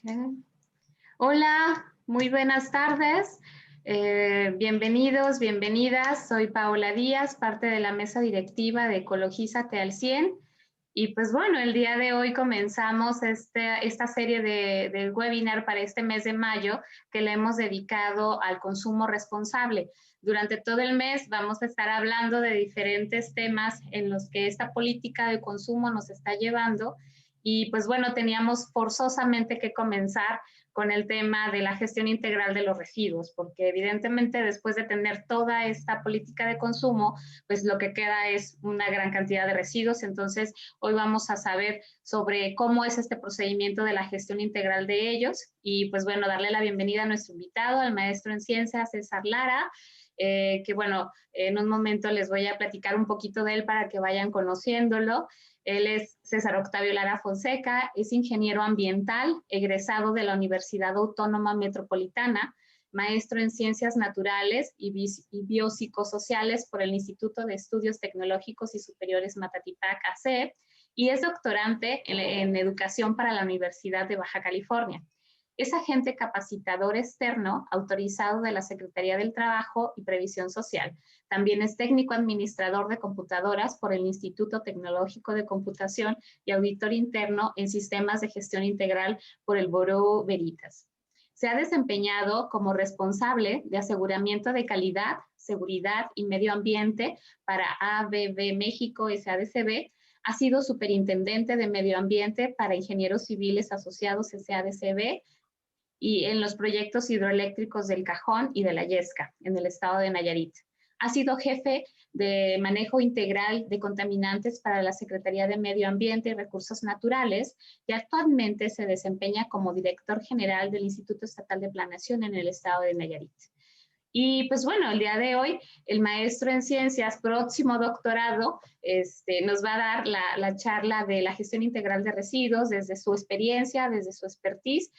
Ok. Hola, muy buenas tardes. Bienvenidos, bienvenidas. Soy Paola Díaz, parte de la mesa directiva de Ecologízate al 100. Y pues bueno, el día de hoy comenzamos esta serie de webinar para este mes de mayo que le hemos dedicado al consumo responsable. Durante todo el mes vamos a estar hablando de diferentes temas en los que esta política de consumo nos está llevando. Y pues bueno, teníamos forzosamente que comenzar con el tema de la gestión integral de los residuos, porque evidentemente después de tener toda esta política de consumo, pues lo que queda es una gran cantidad de residuos. Entonces, hoy vamos a saber sobre cómo es este procedimiento de la gestión integral de ellos y pues bueno, darle la bienvenida a nuestro invitado, al maestro en ciencias César Lara, que bueno, en un momento les voy a platicar un poquito de él para que vayan conociéndolo. Él es César Octavio Lara Fonseca, es ingeniero ambiental, egresado de la Universidad Autónoma Metropolitana, maestro en Ciencias Naturales y Biopsicosociales por el Instituto de Estudios Tecnológicos y Superiores Matatipac, ACEP, y es doctorante en Educación para la Universidad de Baja California. Es agente capacitador externo autorizado de la Secretaría del Trabajo y Previsión Social. También es técnico administrador de computadoras por el Instituto Tecnológico de Computación y auditor interno en sistemas de gestión integral por el Bureau Veritas. Se ha desempeñado como responsable de aseguramiento de calidad, seguridad y medio ambiente para ABB México SADCB. Ha sido superintendente de medio ambiente para ingenieros civiles asociados SADCB y en los proyectos hidroeléctricos del Cajón y de la Yesca, en el estado de Nayarit. Ha sido jefe de manejo integral de contaminantes para la Secretaría de Medio Ambiente y Recursos Naturales y actualmente se desempeña como director general del Instituto Estatal de Planeación en el estado de Nayarit. Y pues bueno, el día de hoy el maestro en ciencias, próximo doctorado, nos va a dar la charla de la gestión integral de residuos desde su experiencia, desde su expertise,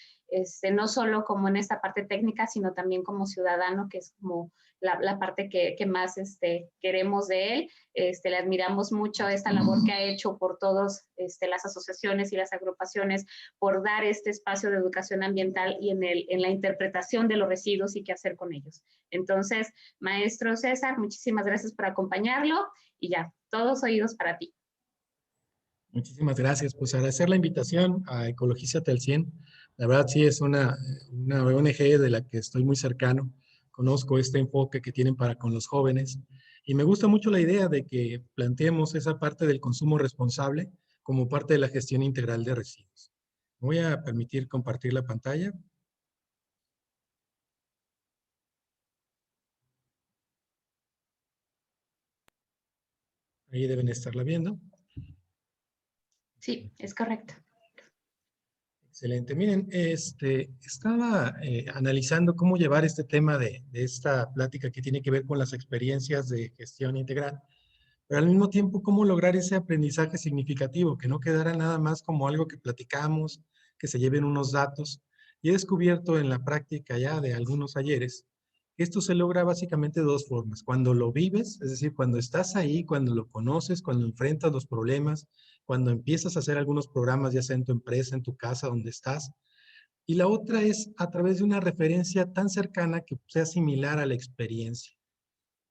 no solo como en esta parte técnica, sino también como ciudadano, que es como la parte que más queremos de él. Le admiramos mucho esta labor que ha hecho por todas las asociaciones y las agrupaciones por dar este espacio de educación ambiental y en la interpretación de los residuos y qué hacer con ellos. Entonces, maestro César, muchísimas gracias por acompañarlo y ya, todos oídos para ti. Muchísimas gracias. Pues agradecer la invitación a Ecologízate al 100. La verdad sí es una ONG de la que estoy muy cercano. Conozco este enfoque que tienen para con los jóvenes y me gusta mucho la idea de que planteemos esa parte del consumo responsable como parte de la gestión integral de residuos. Voy a permitir compartir la pantalla. Ahí deben estarla viendo. Sí, es correcto. Excelente. Miren, estaba analizando cómo llevar este tema de esta plática que tiene que ver con las experiencias de gestión integral, pero al mismo tiempo cómo lograr ese aprendizaje significativo, que no quedara nada más como algo que platicamos, que se lleven unos datos. Y he descubierto en la práctica ya de algunos ayeres que esto se logra básicamente de dos formas. Cuando lo vives, es decir, cuando estás ahí, cuando lo conoces, cuando enfrentas los problemas, cuando empiezas a hacer algunos programas, ya sea en tu empresa, en tu casa, donde estás. Y la otra es a través de una referencia tan cercana que sea similar a la experiencia.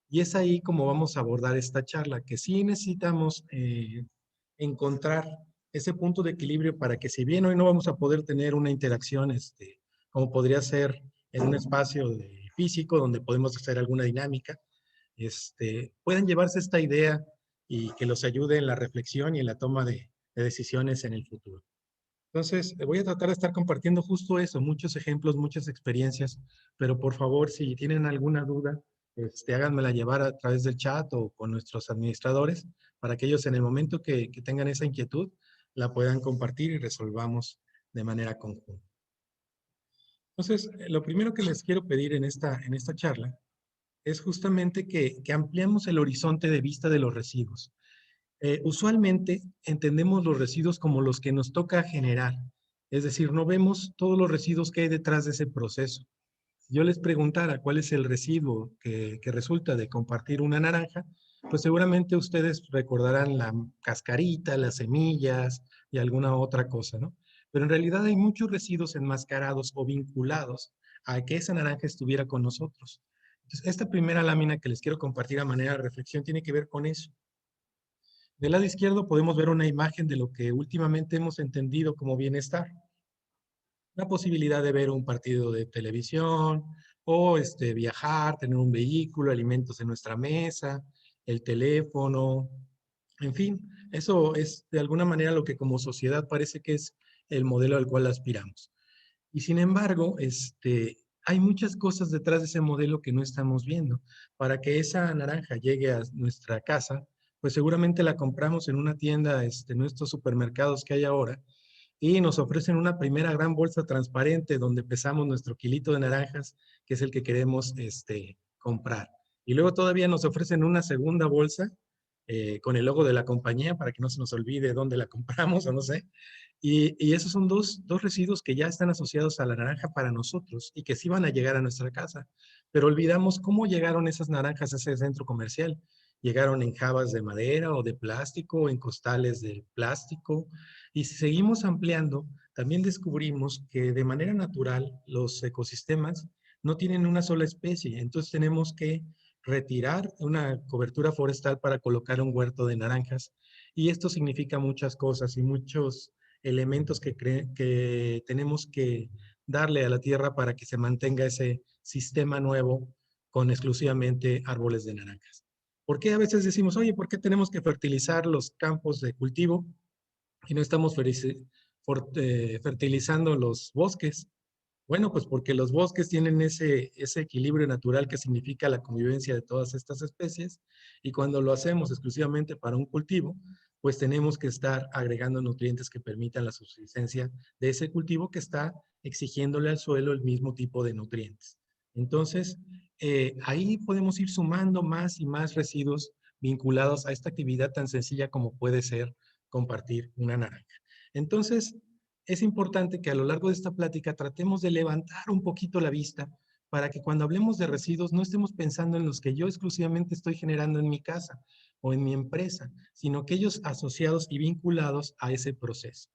Y es ahí como vamos a abordar esta charla, que sí necesitamos encontrar ese punto de equilibrio para que si bien hoy no vamos a poder tener una interacción como podría ser en un espacio físico donde podemos hacer alguna dinámica, puedan llevarse esta idea y que los ayude en la reflexión y en la toma de decisiones en el futuro. Entonces, voy a tratar de estar compartiendo justo eso, muchos ejemplos, muchas experiencias, pero por favor, si tienen alguna duda, háganmela llevar a través del chat o con nuestros administradores para que ellos en el momento que tengan esa inquietud la puedan compartir y resolvamos de manera conjunta. Entonces, lo primero que les quiero pedir en esta charla es justamente que ampliemos el horizonte de vista de los residuos. Usualmente entendemos los residuos como los que nos toca generar, es decir, no vemos todos los residuos que hay detrás de ese proceso. Si yo les preguntara cuál es el residuo que resulta de compartir una naranja, pues seguramente ustedes recordarán la cascarita, las semillas y alguna otra cosa, ¿no? pero en realidad hay muchos residuos enmascarados o vinculados a que esa naranja estuviera con nosotros. Entonces, esta primera lámina que les quiero compartir a manera de reflexión tiene que ver con eso. Del lado izquierdo podemos ver una imagen de lo que últimamente hemos entendido como bienestar. La posibilidad de ver un partido de televisión o viajar, tener un vehículo, alimentos en nuestra mesa, el teléfono, en fin, eso es de alguna manera lo que como sociedad parece que es el modelo al cual aspiramos. Y sin embargo, hay muchas cosas detrás de ese modelo que no estamos viendo. Para que esa naranja llegue a nuestra casa, pues seguramente la compramos en una tienda, en estos supermercados que hay ahora, y nos ofrecen una primera gran bolsa transparente donde pesamos nuestro kilito de naranjas, que es el que queremos comprar. Y luego todavía nos ofrecen una segunda bolsa con el logo de la compañía para que no se nos olvide dónde la compramos o no sé. Y esos son dos residuos que ya están asociados a la naranja para nosotros y que sí van a llegar a nuestra casa. Pero olvidamos cómo llegaron esas naranjas a ese centro comercial. Llegaron en jabas de madera o de plástico, en costales de plástico. Y si seguimos ampliando, también descubrimos que de manera natural los ecosistemas no tienen una sola especie. Entonces tenemos que retirar una cobertura forestal para colocar un huerto de naranjas. Y esto significa muchas cosas y muchos elementos que tenemos que darle a la tierra para que se mantenga ese sistema nuevo con exclusivamente árboles de naranjas. ¿Por qué a veces decimos, oye, ¿por qué tenemos que fertilizar los campos de cultivo y no estamos fertilizando los bosques? Bueno, pues porque los bosques tienen ese equilibrio natural que significa la convivencia de todas estas especies y cuando lo hacemos exclusivamente para un cultivo, pues tenemos que estar agregando nutrientes que permitan la subsistencia de ese cultivo que está exigiéndole al suelo el mismo tipo de nutrientes. Entonces, ahí podemos ir sumando más y más residuos vinculados a esta actividad tan sencilla como puede ser compartir una naranja. Entonces, es importante que a lo largo de esta plática tratemos de levantar un poquito la vista para que cuando hablemos de residuos no estemos pensando en los que yo exclusivamente estoy generando en mi casa o en mi empresa, sino aquellos asociados y vinculados a ese proceso.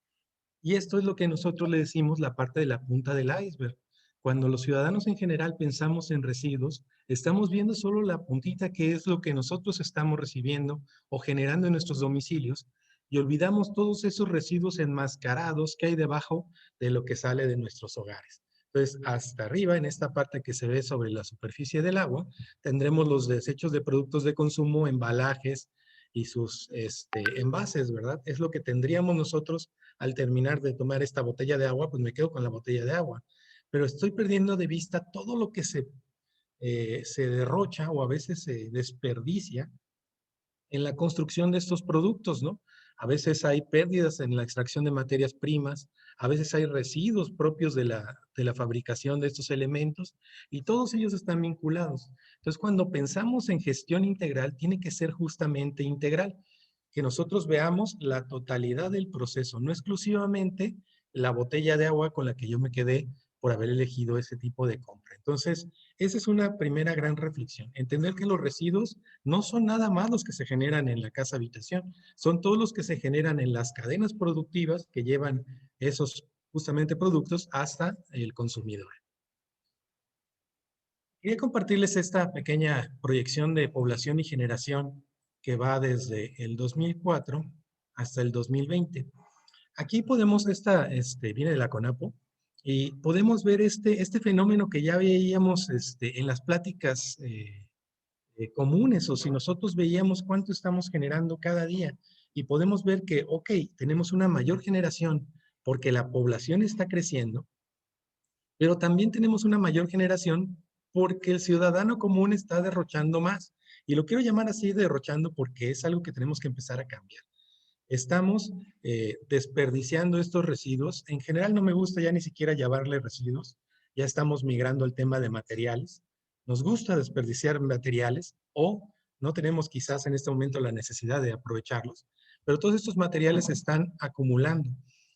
Y esto es lo que nosotros le decimos la parte de la punta del iceberg. Cuando los ciudadanos en general pensamos en residuos, estamos viendo solo la puntita que es lo que nosotros estamos recibiendo o generando en nuestros domicilios y olvidamos todos esos residuos enmascarados que hay debajo de lo que sale de nuestros hogares. Entonces, hasta arriba, en esta parte que se ve sobre la superficie del agua, tendremos los desechos de productos de consumo, embalajes y sus envases, ¿verdad? Es lo que tendríamos nosotros al terminar de tomar esta botella de agua, pues me quedo con la botella de agua. Pero estoy perdiendo de vista todo lo que se derrocha o a veces se desperdicia en la construcción de estos productos, ¿no? A veces hay pérdidas en la extracción de materias primas, a veces hay residuos propios de la fabricación de estos elementos y todos ellos están vinculados. Entonces, cuando pensamos en gestión integral, tiene que ser justamente integral, que nosotros veamos la totalidad del proceso, no exclusivamente la botella de agua con la que yo me quedé por haber elegido ese tipo de compra. Entonces, esa es una primera gran reflexión. Entender que los residuos no son nada más los que se generan en la casa habitación, son todos los que se generan en las cadenas productivas que llevan esos justamente productos hasta el consumidor. Quería compartirles esta pequeña proyección de población y generación que va desde el 2004 hasta el 2020. Aquí podemos, viene de la CONAPO, y podemos ver este fenómeno que ya veíamos en las pláticas comunes, o si nosotros veíamos cuánto estamos generando cada día, y podemos ver que, ok, tenemos una mayor generación porque la población está creciendo, pero también tenemos una mayor generación porque el ciudadano común está derrochando más. Y lo quiero llamar así derrochando porque es algo que tenemos que empezar a cambiar. Estamos desperdiciando estos residuos. En general no me gusta ya ni siquiera llamarle residuos. Ya estamos migrando al tema de materiales. Nos gusta desperdiciar materiales o no tenemos quizás en este momento la necesidad de aprovecharlos. Pero todos estos materiales se están acumulando.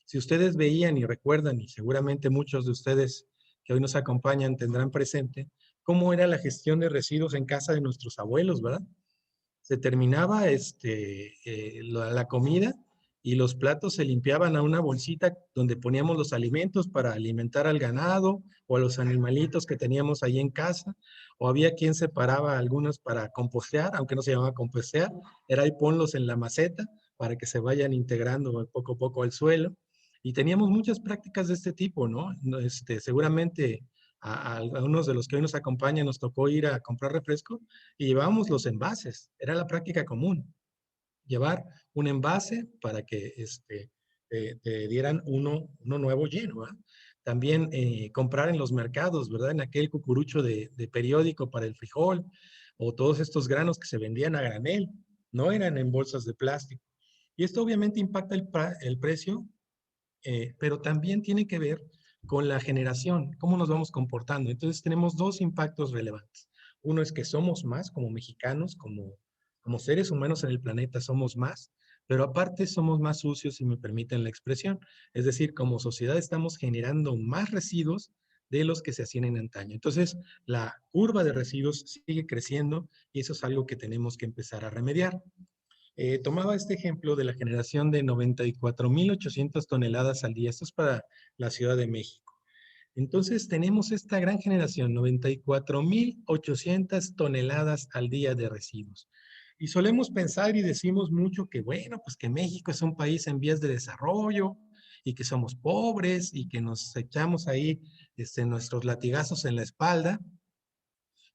Si ustedes veían y recuerdan, y seguramente muchos de ustedes que hoy nos acompañan tendrán presente, cómo era la gestión de residuos en casa de nuestros abuelos, ¿verdad? Se terminaba la comida y los platos se limpiaban a una bolsita donde poníamos los alimentos para alimentar al ganado o a los animalitos que teníamos ahí en casa, o había quien separaba algunos para compostear, aunque no se llamaba compostear, era ahí ponlos en la maceta para que se vayan integrando poco a poco al suelo. Y teníamos muchas prácticas de este tipo, ¿no? Seguramente a algunos de los que hoy nos acompañan nos tocó ir a comprar refresco y llevábamos los envases, era la práctica común, llevar un envase para que te dieran uno nuevo lleno, ¿verdad? También comprar en los mercados, ¿verdad? En aquel cucurucho de periódico para el frijol o todos estos granos que se vendían a granel, no eran en bolsas de plástico. Y esto obviamente impacta el precio, pero también tiene que ver con la generación, cómo nos vamos comportando. Entonces tenemos dos impactos relevantes. Uno es que somos más como mexicanos, como seres humanos en el planeta somos más, pero aparte somos más sucios, si me permiten la expresión. Es decir, como sociedad estamos generando más residuos de los que se hacían en antaño. Entonces, la curva de residuos sigue creciendo y eso es algo que tenemos que empezar a remediar. Tomaba este ejemplo de la generación de 94.800 toneladas al día. Esto es para la Ciudad de México. Entonces tenemos esta gran generación, 94.800 toneladas al día de residuos. Y solemos pensar y decimos mucho que, bueno, pues que México es un país en vías de desarrollo y que somos pobres y que nos echamos ahí nuestros latigazos en la espalda,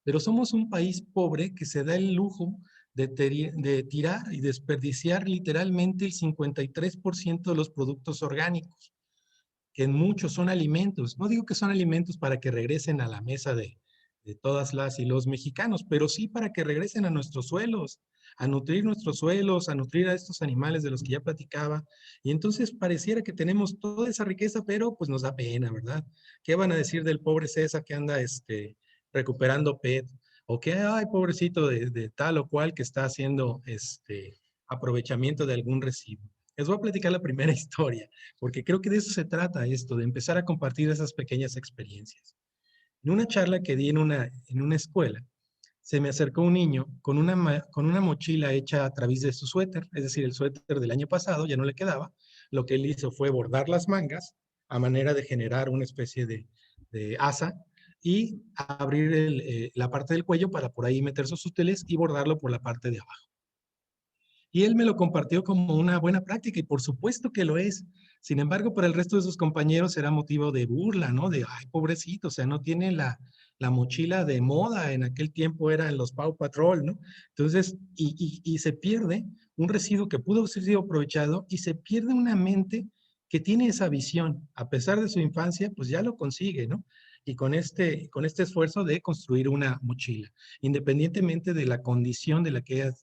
pero somos un país pobre que se da el lujo de tirar y desperdiciar literalmente el 53% de los productos orgánicos, que en muchos son alimentos. No digo que son alimentos para que regresen a la mesa de todas las y los mexicanos, pero sí para que regresen a nuestros suelos, a nutrir nuestros suelos, a nutrir a estos animales de los que ya platicaba. Y entonces pareciera que tenemos toda esa riqueza, pero pues nos da pena, ¿verdad? ¿Qué van a decir del pobre César que anda recuperando PET? O que, ay, pobrecito de tal o cual que está haciendo aprovechamiento de algún residuo. Les voy a platicar la primera historia, porque creo que de eso se trata esto, de empezar a compartir esas pequeñas experiencias. En una charla que di en una escuela, se me acercó un niño con una mochila hecha a través de su suéter, es decir, el suéter del año pasado ya no le quedaba. Lo que él hizo fue bordar las mangas a manera de generar una especie de asa y abrir la parte del cuello para por ahí meter sus útiles y bordarlo por la parte de abajo. Y él me lo compartió como una buena práctica y por supuesto que lo es. Sin embargo, para el resto de sus compañeros era motivo de burla, ¿no? De, ay, pobrecito, o sea, no tiene la mochila de moda. En aquel tiempo era en los Paw Patrol, ¿no? Entonces, y se pierde un residuo que pudo haber sido aprovechado y se pierde una mente que tiene esa visión. A pesar de su infancia, pues ya lo consigue, ¿no? Y con este esfuerzo de construir una mochila, independientemente de la condición de la que haya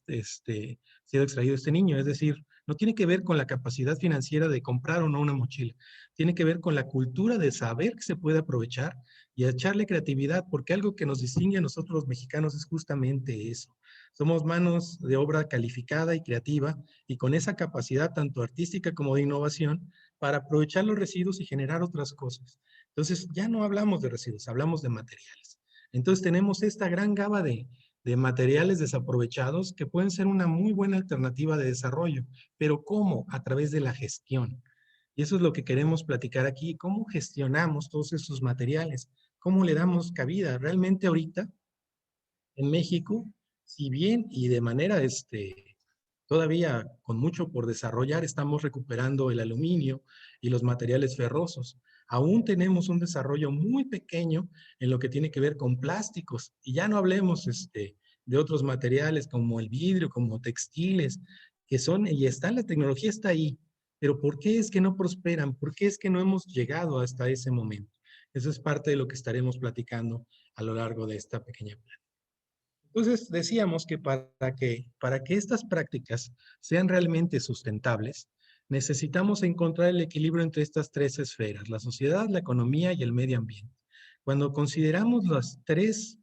sido extraído este niño. Es decir, no tiene que ver con la capacidad financiera de comprar o no una mochila. Tiene que ver con la cultura de saber que se puede aprovechar y echarle creatividad, porque algo que nos distingue a nosotros los mexicanos es justamente eso. Somos manos de obra calificada y creativa y con esa capacidad tanto artística como de innovación para aprovechar los residuos y generar otras cosas. Entonces, ya no hablamos de residuos, hablamos de materiales. Entonces, tenemos esta gran gama de materiales desaprovechados que pueden ser una muy buena alternativa de desarrollo. Pero ¿cómo? A través de la gestión. Y eso es lo que queremos platicar aquí. ¿Cómo gestionamos todos esos materiales? ¿Cómo le damos cabida? Realmente ahorita en México, si bien y de manera todavía con mucho por desarrollar, estamos recuperando el aluminio y los materiales ferrosos. Aún tenemos un desarrollo muy pequeño en lo que tiene que ver con plásticos. Y ya no hablemos de otros materiales como el vidrio, como textiles, que son, y están, la tecnología está ahí. Pero ¿por qué es que no prosperan? ¿Por qué es que no hemos llegado hasta ese momento? Eso es parte de lo que estaremos platicando a lo largo de esta pequeña plática. Entonces, decíamos que para que estas prácticas sean realmente sustentables, necesitamos encontrar el equilibrio entre estas tres esferas, la sociedad, la economía y el medio ambiente. Cuando consideramos los tres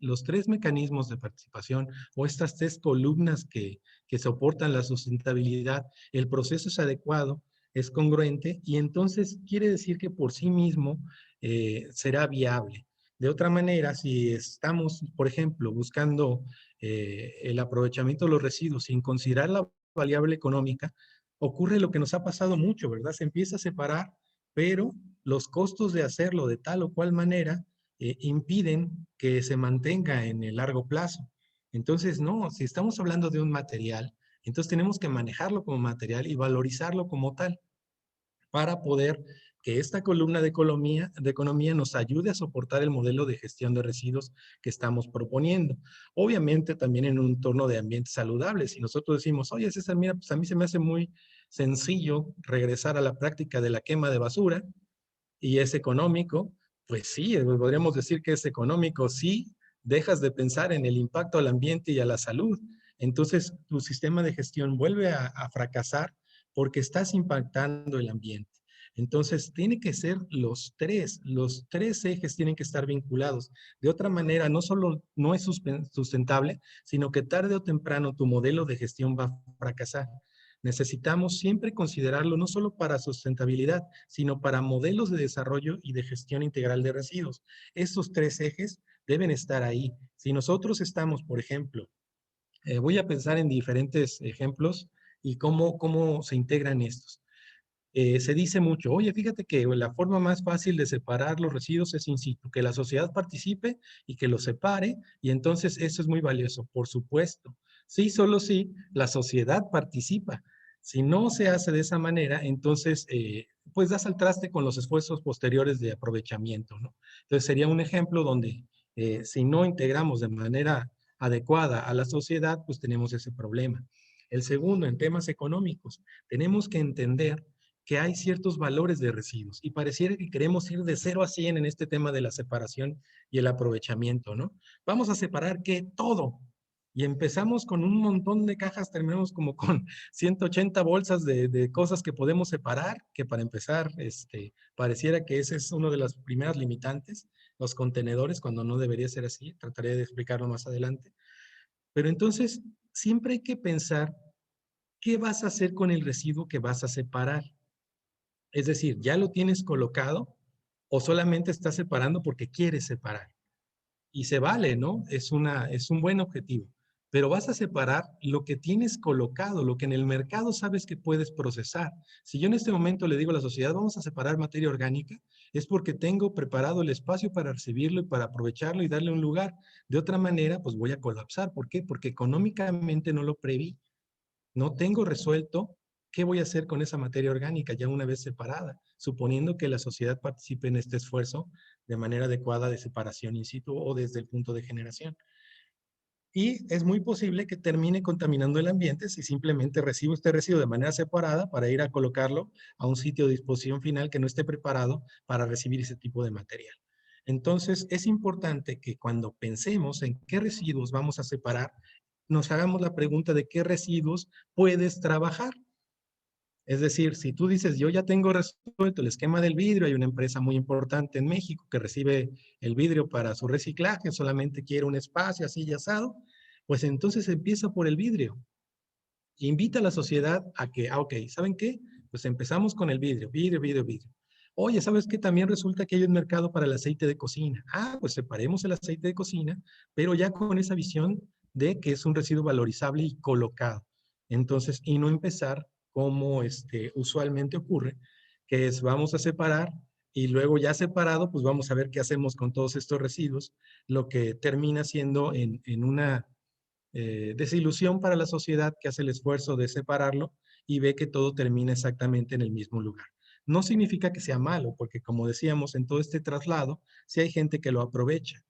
mecanismos de participación o estas tres columnas que soportan la sustentabilidad, el proceso es adecuado, es congruente y entonces quiere decir que por sí mismo será viable. De otra manera, si estamos, por ejemplo, buscando el aprovechamiento de los residuos sin considerar la variable económica, ocurre lo que nos ha pasado mucho, ¿verdad? Se empieza a separar, pero los costos de hacerlo de tal o cual manera impiden que se mantenga en el largo plazo. Entonces, no, si estamos hablando de un material, entonces tenemos que manejarlo como material y valorizarlo como tal para poder que esta columna de economía nos ayude a soportar el modelo de gestión de residuos que estamos proponiendo. Obviamente también en un entorno de ambiente saludable. Si nosotros decimos, oye César, mira, pues a mí se me hace muy sencillo regresar a la práctica de la quema de basura y es económico, pues sí, podríamos decir que es económico si dejas de pensar en el impacto al ambiente y a la salud. Entonces tu sistema de gestión vuelve a fracasar porque estás impactando el ambiente. Entonces, tiene que ser los tres ejes tienen que estar vinculados. De otra manera, no solo no es sustentable, sino que tarde o temprano tu modelo de gestión va a fracasar. Necesitamos siempre considerarlo no solo para sustentabilidad, sino para modelos de desarrollo y de gestión integral de residuos. Estos tres ejes deben estar ahí. Si nosotros estamos, por ejemplo, voy a pensar en diferentes ejemplos y cómo se integran estos. Se dice mucho, oye, fíjate que la forma más fácil de separar los residuos es in situ, que la sociedad participe y que los separe, y entonces eso es muy valioso, por supuesto. Sí, solo si la sociedad participa. Si no se hace de esa manera, entonces, pues das al traste con los esfuerzos posteriores de aprovechamiento, ¿no? Entonces sería un ejemplo donde si no integramos de manera adecuada a la sociedad, pues tenemos ese problema. El segundo, en temas económicos, tenemos que entender que hay ciertos valores de residuos y pareciera que queremos ir de 0 a 100 en este tema de la separación y el aprovechamiento, ¿no? Vamos a separar que todo y empezamos con un montón de cajas, terminamos como con 180 bolsas de cosas que podemos separar, que para empezar, pareciera que ese es uno de las primeras limitantes, los contenedores, cuando no debería ser así, trataré de explicarlo más adelante. Pero entonces, siempre hay que pensar qué vas a hacer con el residuo que vas a separar. Es decir, ¿ya lo tienes colocado o solamente estás separando porque quieres separar? Y se vale, ¿no? Es un buen objetivo. Pero vas a separar lo que tienes colocado, lo que en el mercado sabes que puedes procesar. Si yo en este momento le digo a la sociedad, vamos a separar materia orgánica, es porque tengo preparado el espacio para recibirlo y para aprovecharlo y darle un lugar. De otra manera, pues voy a colapsar. ¿Por qué? Porque económicamente no lo preví. No tengo resuelto qué voy a hacer con esa materia orgánica ya una vez separada, suponiendo que la sociedad participe en este esfuerzo de manera adecuada de separación in situ o desde el punto de generación. Y es muy posible que termine contaminando el ambiente si simplemente recibo este residuo de manera separada para ir a colocarlo a un sitio de disposición final que no esté preparado para recibir ese tipo de material. Entonces, es importante que cuando pensemos en qué residuos vamos a separar, nos hagamos la pregunta de qué residuos puedes trabajar. Es decir, si tú dices, yo ya tengo resuelto el esquema del vidrio, hay una empresa muy importante en México que recibe el vidrio para su reciclaje, solamente quiere un espacio así y asado, pues entonces empieza por el vidrio. Invita a la sociedad a que, ok, ¿saben qué? Pues empezamos con el vidrio, vidrio, vidrio, vidrio. Oye, ¿sabes qué? También resulta que hay un mercado para el aceite de cocina. Ah, pues separemos el aceite de cocina, pero ya con esa visión de que es un residuo valorizable y colocado. Entonces, y no empezar como usualmente ocurre, que es vamos a separar y luego ya separado, pues vamos a ver qué hacemos con todos estos residuos, lo que termina siendo en una desilusión para la sociedad que hace el esfuerzo de separarlo y ve que todo termina exactamente en el mismo lugar. No significa que sea malo, porque como decíamos, en todo este traslado, sí hay gente que lo aprovecha,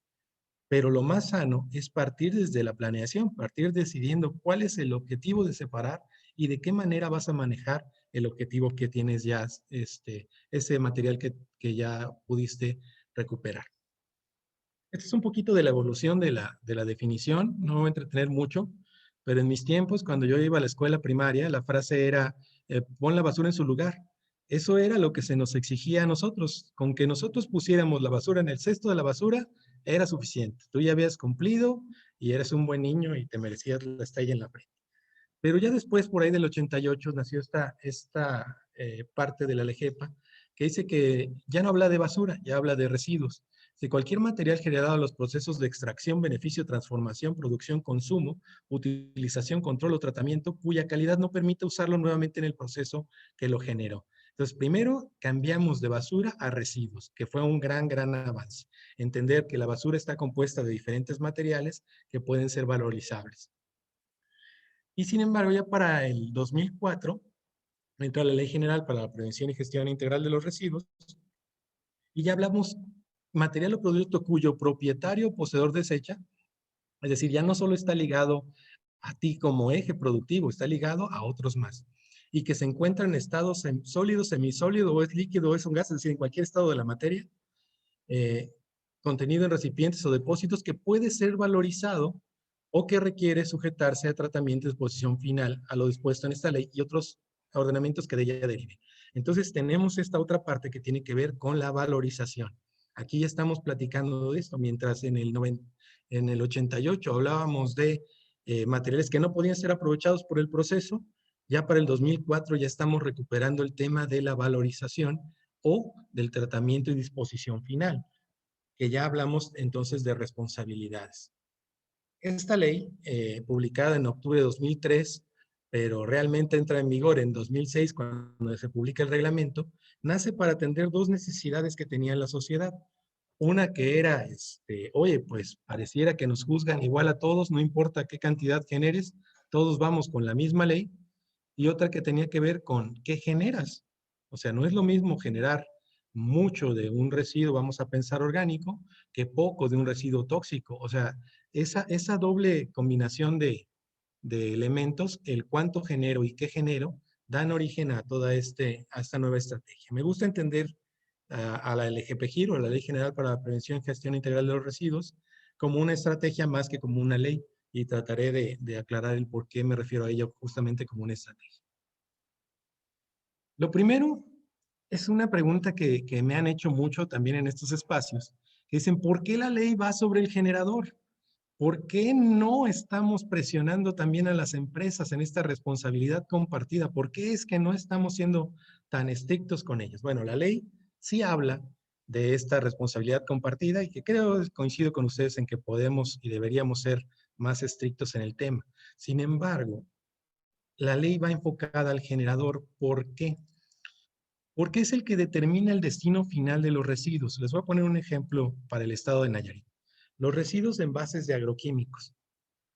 pero lo más sano es partir desde la planeación, partir decidiendo cuál es el objetivo de separar y de qué manera vas a manejar el objetivo que tienes ya, ese material que ya pudiste recuperar. Este es un poquito de la evolución de la definición, no me voy a entretener mucho, pero en mis tiempos, cuando yo iba a la escuela primaria, la frase era, pon la basura en su lugar. Eso era lo que se nos exigía a nosotros. Con que nosotros pusiéramos la basura en el cesto de la basura, era suficiente. Tú ya habías cumplido y eres un buen niño y te merecías la estrella en la frente. Pero ya después, por ahí del 88, nació esta parte de la LEGEPA, que dice que ya no habla de basura, ya habla de residuos. Si cualquier material generado a los procesos de extracción, beneficio, transformación, producción, consumo, utilización, control o tratamiento, cuya calidad no permite usarlo nuevamente en el proceso que lo generó. Entonces, primero cambiamos de basura a residuos, que fue un gran avance. Entender que la basura está compuesta de diferentes materiales que pueden ser valorizables. Y sin embargo, ya para el 2004, entró la Ley General para la Prevención y Gestión Integral de los Residuos, y ya hablamos material o producto cuyo propietario o poseedor desecha, es decir, ya no solo está ligado a ti como eje productivo, está ligado a otros más, y que se encuentra en estados sólido, semisólido, o es líquido, o es un gas, es decir, en cualquier estado de la materia, eh, contenido en recipientes o depósitos que puede ser valorizado o que requiere sujetarse a tratamiento de exposición final a lo dispuesto en esta ley y otros ordenamientos que de ella deriven. Entonces tenemos esta otra parte que tiene que ver con la valorización. Aquí ya estamos platicando de esto, mientras en el 88 hablábamos de materiales que no podían ser aprovechados por el proceso, ya para el 2004 ya estamos recuperando el tema de la valorización o del tratamiento y disposición final, que ya hablamos entonces de responsabilidades. Esta ley, publicada en octubre de 2003, pero realmente entra en vigor en 2006 cuando se publica el reglamento, nace para atender dos necesidades que tenía la sociedad. Una que era, oye, pues pareciera que nos juzgan igual a todos, no importa qué cantidad generes, todos vamos con la misma ley. Y otra que tenía que ver con qué generas. O sea, no es lo mismo generar mucho de un residuo, vamos a pensar orgánico, que poco de un residuo tóxico. O sea, esa doble combinación de elementos, el cuánto genero y qué genero, dan origen a a esta nueva estrategia. Me gusta entender a la LGP Giro, a la Ley General para la Prevención y Gestión Integral de los Residuos, como una estrategia más que como una ley, y trataré de aclarar el por qué me refiero a ella justamente como una estrategia. Lo primero es una pregunta que me han hecho mucho también en estos espacios, que dicen, ¿por qué la ley va sobre el generador? ¿Por qué no estamos presionando también a las empresas en esta responsabilidad compartida? ¿Por qué es que no estamos siendo tan estrictos con ellas? Bueno, la ley sí habla de esta responsabilidad compartida y que creo, coincido con ustedes en que podemos y deberíamos ser más estrictos en el tema. Sin embargo, la ley va enfocada al generador. ¿Por qué? Porque es el que determina el destino final de los residuos. Les voy a poner un ejemplo para el estado de Nayarit. Los residuos de envases de agroquímicos.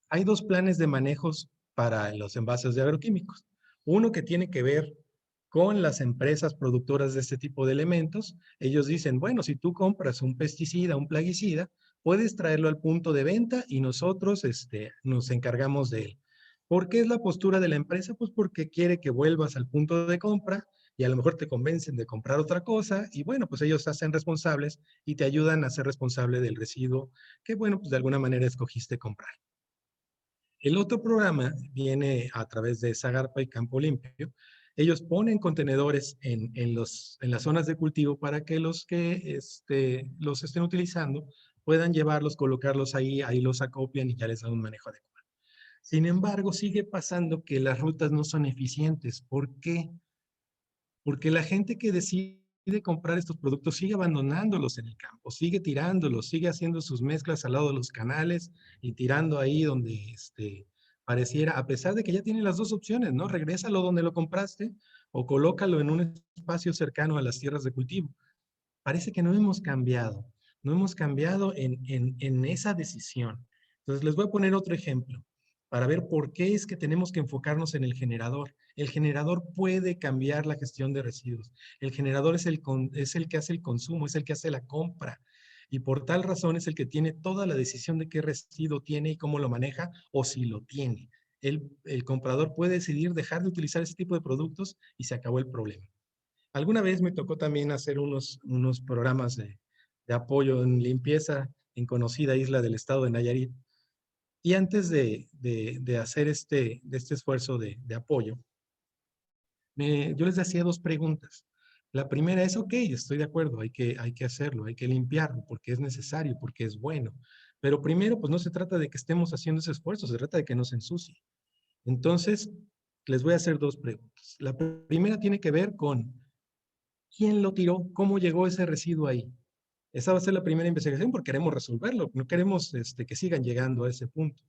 Hay dos planes de manejos para los envases de agroquímicos. Uno que tiene que ver con las empresas productoras de este tipo de elementos. Ellos dicen, bueno, si tú compras un pesticida, un plaguicida, puedes traerlo al punto de venta y nosotros nos encargamos de él. ¿Por qué es la postura de la empresa? Pues porque quiere que vuelvas al punto de compra y a lo mejor te convencen de comprar otra cosa y bueno, pues ellos se hacen responsables y te ayudan a ser responsable del residuo que bueno, pues de alguna manera escogiste comprar. El otro programa viene a través de Zagarpa y Campo Limpio. Ellos ponen contenedores en las zonas de cultivo para que los que los estén utilizando puedan llevarlos, colocarlos ahí los acopian y ya les dan un manejo adecuado. Sin embargo, sigue pasando que las rutas no son eficientes. ¿Por qué? Porque la gente que decide comprar estos productos sigue abandonándolos en el campo, sigue tirándolos, sigue haciendo sus mezclas al lado de los canales y tirando ahí donde pareciera, a pesar de que ya tiene las dos opciones, ¿no? Regrésalo donde lo compraste o colócalo en un espacio cercano a las tierras de cultivo. Parece que no hemos cambiado en esa decisión. Entonces, les voy a poner otro ejemplo para ver por qué es que tenemos que enfocarnos en el generador. El generador puede cambiar la gestión de residuos. El generador es el que hace el consumo, es el que hace la compra. Y por tal razón es el que tiene toda la decisión de qué residuo tiene y cómo lo maneja o si lo tiene. El comprador puede decidir dejar de utilizar ese tipo de productos y se acabó el problema. Alguna vez me tocó también hacer unos programas de apoyo en limpieza en conocida isla del estado de Nayarit. Y antes de hacer de este esfuerzo de apoyo, yo les hacía dos preguntas. La primera es, ok, estoy de acuerdo, hay que hacerlo, hay que limpiarlo porque es necesario, porque es bueno. Pero primero, pues no se trata de que estemos haciendo ese esfuerzo, se trata de que no se ensucie. Entonces, les voy a hacer dos preguntas. La primera tiene que ver con ¿Quién lo tiró? ¿Cómo llegó ese residuo ahí? Esa va a ser la primera investigación porque queremos resolverlo, no queremos que sigan llegando a ese punto.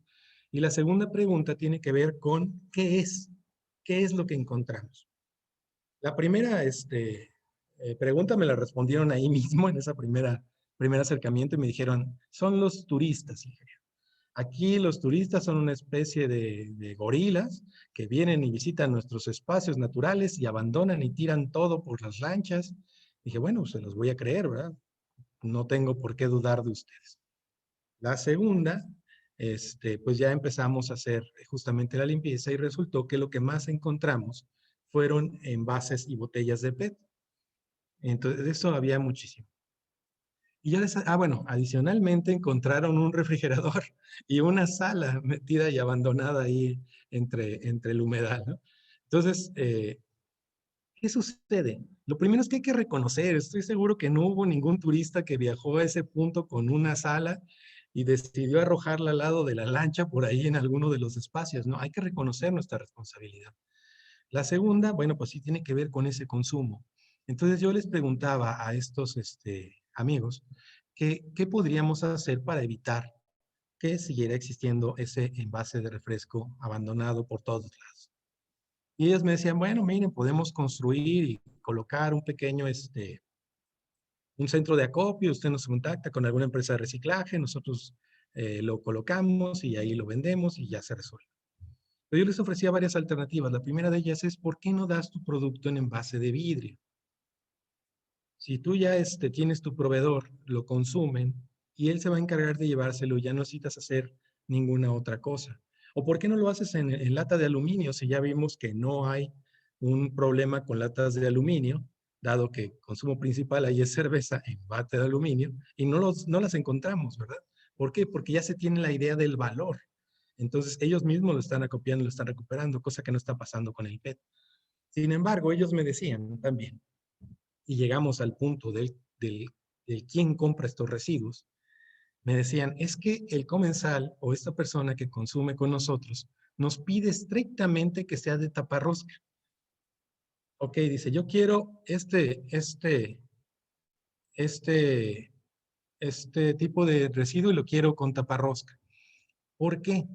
Y la segunda pregunta tiene que ver con qué es lo que encontramos. La primera pregunta me la respondieron ahí mismo en esa primer acercamiento y me dijeron, son los turistas, ingeniero. Aquí los turistas son una especie de gorilas que vienen y visitan nuestros espacios naturales y abandonan y tiran todo por las lanchas. Dije, bueno, se los voy a creer, ¿verdad? No tengo por qué dudar de ustedes. La segunda, pues ya empezamos a hacer justamente la limpieza y resultó que lo que más encontramos fueron envases y botellas de PET. Entonces, de eso había muchísimo. Y ya bueno, adicionalmente encontraron un refrigerador y una sala metida y abandonada ahí entre el humedal, ¿no? Entonces, ¿qué sucede? Lo primero es que hay que reconocer, estoy seguro que no hubo ningún turista que viajó a ese punto con una sala y decidió arrojarla al lado de la lancha por ahí en alguno de los espacios, ¿no? Hay que reconocer nuestra responsabilidad. La segunda, bueno, pues sí tiene que ver con ese consumo. Entonces yo les preguntaba a estos amigos qué podríamos hacer para evitar que siguiera existiendo ese envase de refresco abandonado por todos lados. Y ellos me decían, bueno, miren, podemos construir y colocar un pequeño, un centro de acopio, usted nos contacta con alguna empresa de reciclaje, nosotros lo colocamos y ahí lo vendemos y ya se resuelve. Pero yo les ofrecía varias alternativas. La primera de ellas es, ¿por qué no das tu producto en envase de vidrio? Si tú ya tienes tu proveedor, lo consumen y él se va a encargar de llevárselo, ya no necesitas hacer ninguna otra cosa. ¿O por qué no lo haces en lata de aluminio si ya vimos que no hay un problema con latas de aluminio, dado que el consumo principal ahí es cerveza en bate de aluminio y no las encontramos, ¿verdad? ¿Por qué? Porque ya se tiene la idea del valor. Entonces ellos mismos lo están acopiando, lo están recuperando, cosa que no está pasando con el PET. Sin embargo, ellos me decían también, y llegamos al punto del quién compra estos residuos, me decían, es que el comensal o esta persona que consume con nosotros nos pide estrictamente que sea de taparrosca. Ok, dice, yo quiero este, este tipo de residuo y lo quiero con taparrosca. ¿Por qué?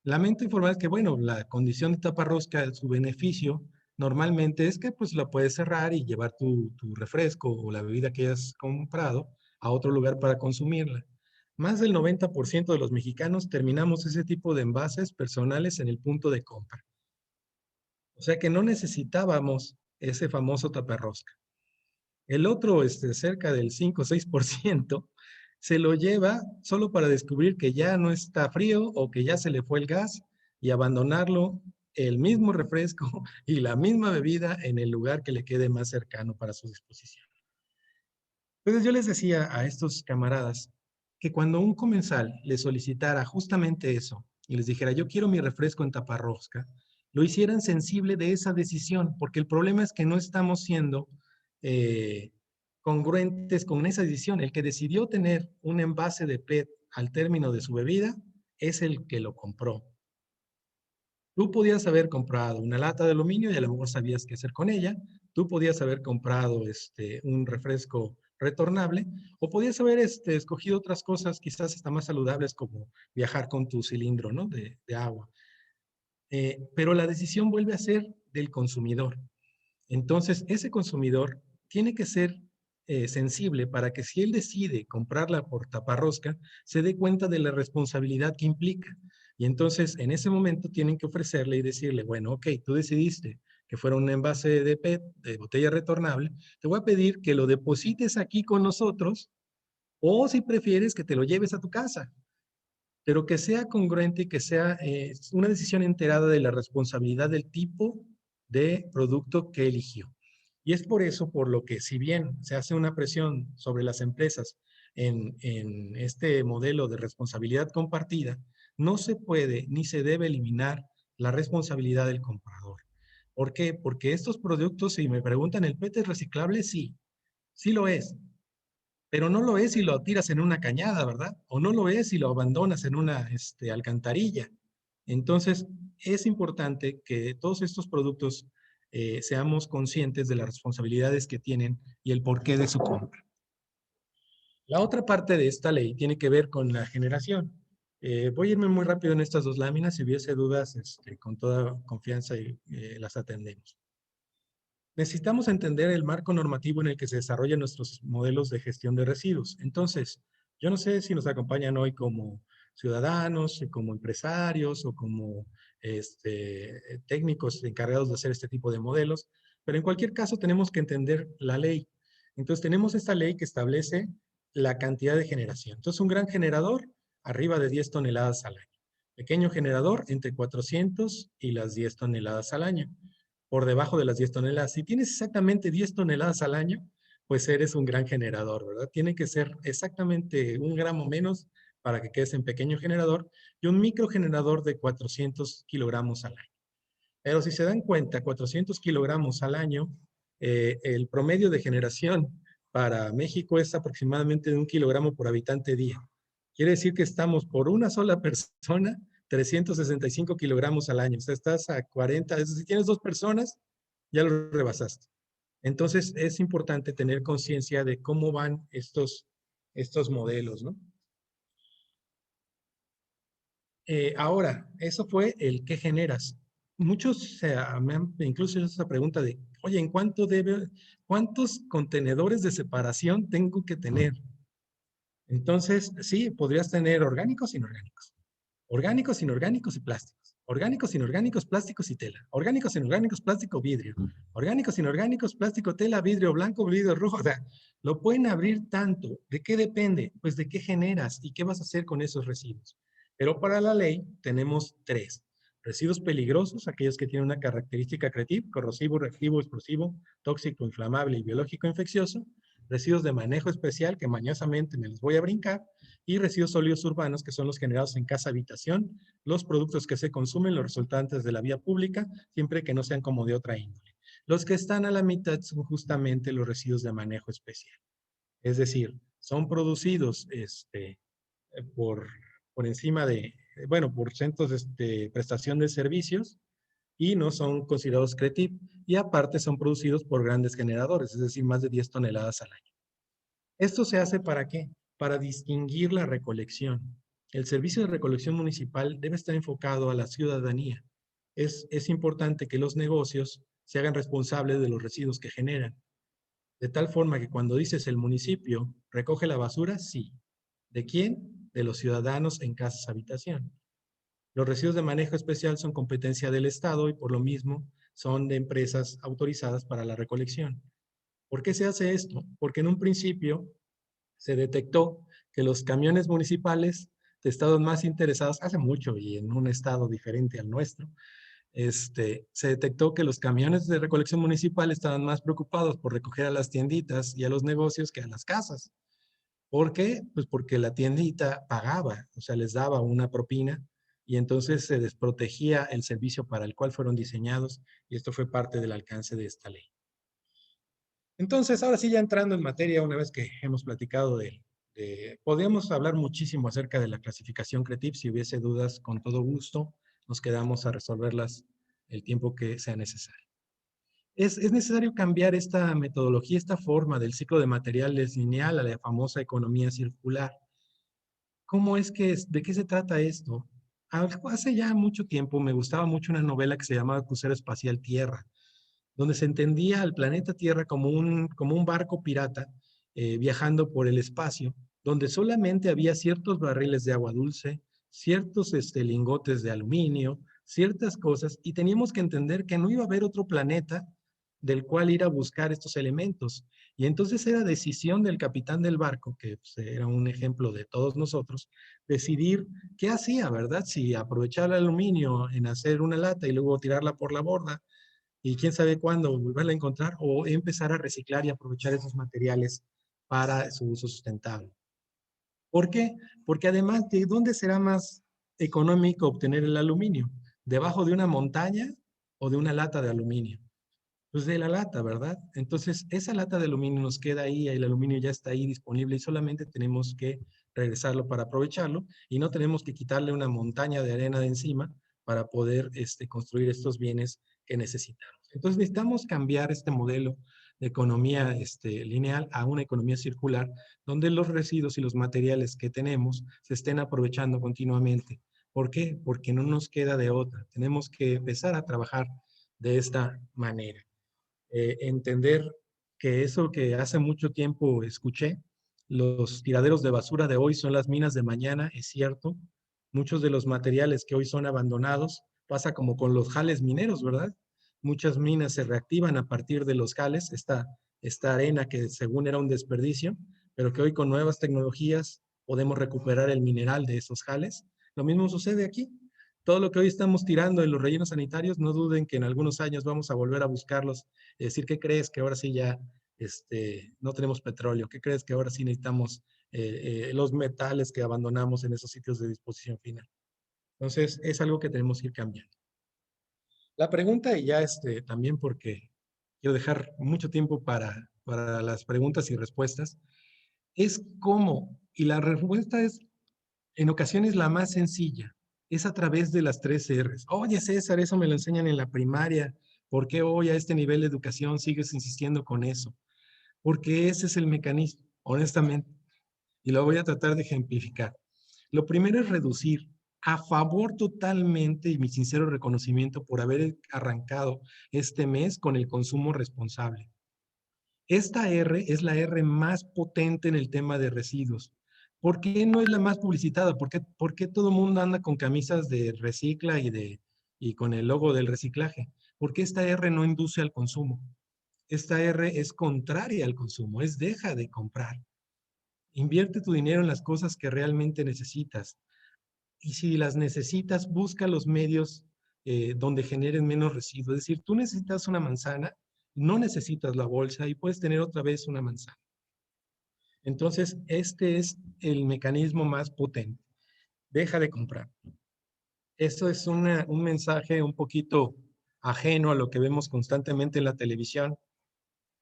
Lamento informar que, bueno, la condición de taparrosca, su beneficio, normalmente es que pues la puedes cerrar y llevar tu refresco o la bebida que hayas comprado a otro lugar para consumirla. Más del 90% de los mexicanos terminamos ese tipo de envases personales en el punto de compra. O sea que no necesitábamos ese famoso taparrosca. El otro, cerca del 5 o 6%, se lo lleva solo para descubrir que ya no está frío o que ya se le fue el gas y abandonarlo el mismo refresco y la misma bebida en el lugar que le quede más cercano para su disposición. Entonces yo les decía a estos camaradas que cuando un comensal les solicitara justamente eso y les dijera, yo quiero mi refresco en taparrosca, lo hicieran sensible de esa decisión, porque el problema es que no estamos siendo eh, congruentes con esa decisión. El que decidió tener un envase de PET al término de su bebida es el que lo compró. Tú podías haber comprado una lata de aluminio y a lo mejor sabías qué hacer con ella. Tú podías haber comprado un refresco retornable o podías haber escogido otras cosas quizás hasta más saludables como viajar con tu cilindro, ¿no? de agua. Pero la decisión vuelve a ser del consumidor. Entonces, ese consumidor tiene que ser sensible para que si él decide comprarla por taparrosca, se dé cuenta de la responsabilidad que implica. Y entonces, en ese momento, tienen que ofrecerle y decirle, bueno, ok, tú decidiste que fuera un envase de PET, de botella retornable, te voy a pedir que lo deposites aquí con nosotros o si prefieres que te lo lleves a tu casa, pero que sea congruente y que sea una decisión enterada de la responsabilidad del tipo de producto que eligió. Y es por eso por lo que si bien se hace una presión sobre las empresas en este modelo de responsabilidad compartida, no se puede ni se debe eliminar la responsabilidad del comprador. ¿Por qué? Porque estos productos, si me preguntan, ¿el PET es reciclable? Sí, sí lo es, pero no lo es si lo tiras en una cañada, ¿verdad? O no lo es si lo abandonas en una alcantarilla. Entonces, es importante que todos estos productos seamos conscientes de las responsabilidades que tienen y el porqué de su compra. La otra parte de esta ley tiene que ver con la generación. Voy a irme muy rápido en estas dos láminas. Si hubiese dudas, con toda confianza las atendemos. Necesitamos entender el marco normativo en el que se desarrollan nuestros modelos de gestión de residuos. Entonces, yo no sé si nos acompañan hoy como ciudadanos, como empresarios o como técnicos encargados de hacer este tipo de modelos, pero en cualquier caso tenemos que entender la ley. Entonces, tenemos esta ley que establece la cantidad de generación. Entonces, un gran generador, arriba de 10 toneladas al año. Pequeño generador, entre 400 y las 10 toneladas al año. Por debajo de las 10 toneladas. Si tienes exactamente 10 toneladas al año, pues eres un gran generador, ¿verdad? Tiene que ser exactamente 1 gramo menos para que quedes en pequeño generador y un microgenerador de 400 kilogramos al año. Pero si se dan cuenta, 400 kilogramos al año, el promedio de generación para México es aproximadamente de 1 kilogramo por habitante día. Quiere decir que estamos por una sola persona 365 kilogramos al año. O sea, estás a 40, es decir, si tienes 2 personas, ya lo rebasaste. Entonces, es importante tener conciencia de cómo van estos modelos, ¿no? Ahora, eso fue el qué generas. Muchos me han incluso hecho esa pregunta de, oye, ¿cuántos contenedores de separación tengo que tener? Entonces, sí, podrías tener orgánicos, inorgánicos. Orgánicos, inorgánicos y plásticos. Orgánicos, inorgánicos, plásticos y tela. Orgánicos, inorgánicos, plástico, vidrio. Orgánicos, inorgánicos, plástico, tela, vidrio blanco, vidrio rojo. O sea, lo pueden abrir tanto. ¿De qué depende? Pues de qué generas y qué vas a hacer con esos residuos. Pero para la ley tenemos 3. Residuos peligrosos, aquellos que tienen una característica creativa, corrosivo, reactivo, explosivo, tóxico, inflamable y biológico infeccioso. Residuos de manejo especial, que mañosamente me los voy a brincar, y residuos sólidos urbanos, que son los generados en casa habitación, los productos que se consumen, los resultantes de la vía pública, siempre que no sean como de otra índole. Los que están a la mitad son justamente los residuos de manejo especial. Es decir, son producidos por, por encima de, bueno, por centros de prestación de servicios y no son considerados CRETIP. Y aparte son producidos por grandes generadores, es decir, más de 10 toneladas al año. ¿Esto se hace para qué? Para distinguir la recolección. El servicio de recolección municipal debe estar enfocado a la ciudadanía. Es importante que los negocios se hagan responsables de los residuos que generan. De tal forma que cuando dices el municipio recoge la basura, sí. ¿De quién? De los ciudadanos en casas habitación. Los residuos de manejo especial son competencia del Estado y por lo mismo son de empresas autorizadas para la recolección. ¿Por qué se hace esto? Porque en un principio se detectó que los camiones municipales de estados más interesados, hace mucho y en un estado diferente al nuestro, se detectó que los camiones de recolección municipal estaban más preocupados por recoger a las tienditas y a los negocios que a las casas. ¿Por qué? Pues porque la tiendita pagaba, o sea, les daba una propina y entonces se desprotegía el servicio para el cual fueron diseñados y esto fue parte del alcance de esta ley. Entonces, ahora sí, ya entrando en materia, una vez que hemos platicado podríamos hablar muchísimo acerca de la clasificación CRETIP. Si hubiese dudas, con todo gusto, nos quedamos a resolverlas el tiempo que sea necesario. Es necesario cambiar esta metodología, esta forma del ciclo de materiales lineal a la famosa economía circular. ¿Cómo es que, de qué se trata esto? Hace ya mucho tiempo me gustaba mucho una novela que se llamaba Crucero Espacial Tierra, donde se entendía al planeta Tierra como un barco pirata viajando por el espacio, donde solamente había ciertos barriles de agua dulce, ciertos lingotes de aluminio, ciertas cosas, y teníamos que entender que no iba a haber otro planeta del cual ir a buscar estos elementos. Y entonces era decisión del capitán del barco, que pues, era un ejemplo de todos nosotros, decidir qué hacía, ¿verdad? Si aprovechar el aluminio en hacer una lata y luego tirarla por la borda, y quién sabe cuándo volverla a encontrar o empezar a reciclar y aprovechar esos materiales para su uso sustentable. ¿Por qué? Porque además, ¿de dónde será más económico obtener el aluminio? ¿Debajo de una montaña o de una lata de aluminio? Pues de la lata, ¿verdad? Entonces, esa lata de aluminio nos queda ahí, el aluminio ya está ahí disponible y solamente tenemos que regresarlo para aprovecharlo y no tenemos que quitarle una montaña de arena de encima para poder construir estos bienes que necesitamos. Entonces necesitamos cambiar este modelo de economía lineal a una economía circular, donde los residuos y los materiales que tenemos se estén aprovechando continuamente. ¿Por qué? Porque no nos queda de otra. Tenemos que empezar a trabajar de esta manera. Entender que eso que hace mucho tiempo escuché, los tiraderos de basura de hoy son las minas de mañana, es cierto. Muchos de los materiales que hoy son abandonados, pasa como con los jales mineros, ¿verdad? Muchas minas se reactivan a partir de los jales, esta arena que según era un desperdicio, pero que hoy con nuevas tecnologías podemos recuperar el mineral de esos jales. Lo mismo sucede aquí. Todo lo que hoy estamos tirando en los rellenos sanitarios, no duden que en algunos años vamos a volver a buscarlos y decir, ¿qué crees que ahora sí ya no tenemos petróleo? ¿Qué crees que ahora sí necesitamos los metales que abandonamos en esos sitios de disposición final? Entonces, es algo que tenemos que ir cambiando. La pregunta, y ya también porque quiero dejar mucho tiempo para las preguntas y respuestas, es cómo, y la respuesta es en ocasiones la más sencilla, es a través de las 3 Rs. Oye, César, eso me lo enseñan en la primaria. ¿Por qué hoy a este nivel de educación sigues insistiendo con eso? Porque ese es el mecanismo, honestamente. Y lo voy a tratar de ejemplificar. Lo primero es reducir, a favor totalmente, y mi sincero reconocimiento por haber arrancado este mes con el consumo responsable. Esta R es la R más potente en el tema de residuos. ¿Por qué no es la más publicitada? ¿Por qué todo el mundo anda con camisas de recicla y con el logo del reciclaje? Porque esta R no induce al consumo. Esta R es contraria al consumo, es deja de comprar. Invierte tu dinero en las cosas que realmente necesitas. Y si las necesitas, busca los medios donde generen menos residuos. Es decir, tú necesitas una manzana, no necesitas la bolsa y puedes tener otra vez una manzana. Entonces, este es el mecanismo más potente. Deja de comprar. Eso es un mensaje un poquito ajeno a lo que vemos constantemente en la televisión,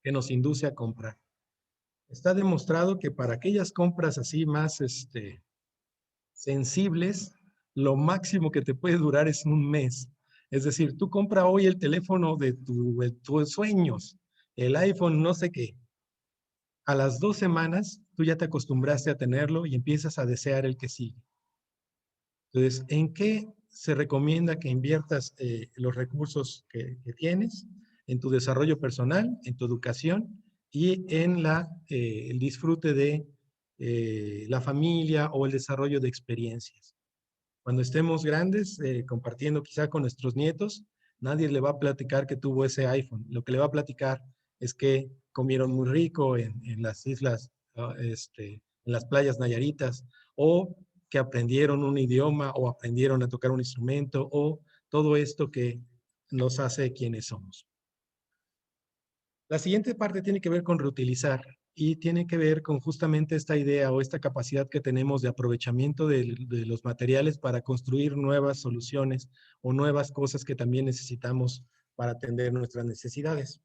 que nos induce a comprar. Está demostrado que para aquellas compras así más sensibles, lo máximo que te puede durar es un mes. Es decir, tú compra hoy el teléfono de tus sueños, el iPhone no sé qué. A las 2 semanas, tú ya te acostumbraste a tenerlo y empiezas a desear el que sigue. Entonces, ¿en qué se recomienda que inviertas los recursos que tienes? En tu desarrollo personal, en tu educación y en el disfrute de la familia o el desarrollo de experiencias. Cuando estemos grandes, compartiendo quizá con nuestros nietos, nadie le va a platicar que tuvo ese iPhone. Lo que le va a platicar es que comieron muy rico en las islas, en las playas nayaritas, o que aprendieron un idioma, o aprendieron a tocar un instrumento, o todo esto que nos hace quienes somos. La siguiente parte tiene que ver con reutilizar y tiene que ver con justamente esta idea o esta capacidad que tenemos de aprovechamiento de los materiales para construir nuevas soluciones o nuevas cosas que también necesitamos para atender nuestras necesidades.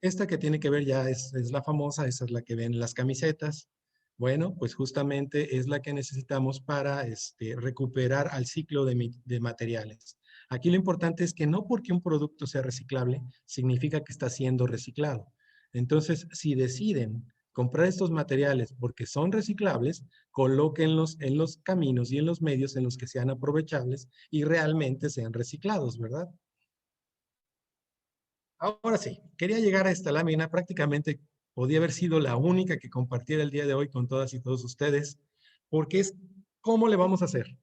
Esta que tiene que ver ya es la famosa, esa es la que ven en las camisetas. Bueno, pues justamente es la que necesitamos para recuperar al ciclo de materiales. Aquí lo importante es que no porque un producto sea reciclable, significa que está siendo reciclado. Entonces, si deciden comprar estos materiales porque son reciclables, colóquenlos en los caminos y en los medios en los que sean aprovechables y realmente sean reciclados, ¿verdad? Ahora sí, quería llegar a esta lámina, prácticamente podía haber sido la única que compartiera el día de hoy con todas y todos ustedes, porque es cómo le vamos a hacer.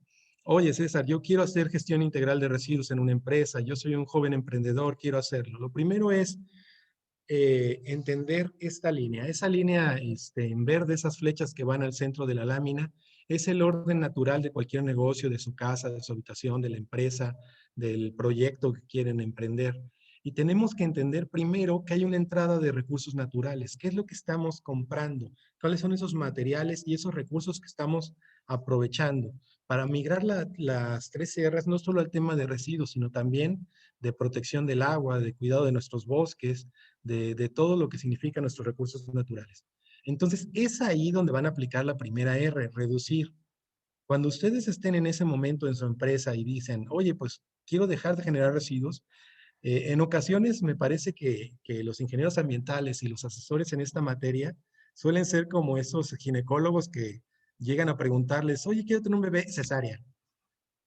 Oye, César, yo quiero hacer gestión integral de residuos en una empresa, yo soy un joven emprendedor, quiero hacerlo. Lo primero es entender esta línea. Esa línea en verde, esas flechas que van al centro de la lámina, es el orden natural de cualquier negocio, de su casa, de su habitación, de la empresa, del proyecto que quieren emprender. Y tenemos que entender primero que hay una entrada de recursos naturales. ¿Qué es lo que estamos comprando? ¿Cuáles son esos materiales y esos recursos que estamos aprovechando? Para migrar las 3 Rs, no solo al tema de residuos, sino también de protección del agua, de cuidado de nuestros bosques, de todo lo que significa nuestros recursos naturales. Entonces, es ahí donde van a aplicar la primera R, reducir. Cuando ustedes estén en ese momento en su empresa y dicen, oye, pues quiero dejar de generar residuos, En ocasiones me parece que los ingenieros ambientales y los asesores en esta materia suelen ser como esos ginecólogos que llegan a preguntarles, oye, quiero tener un bebé cesárea.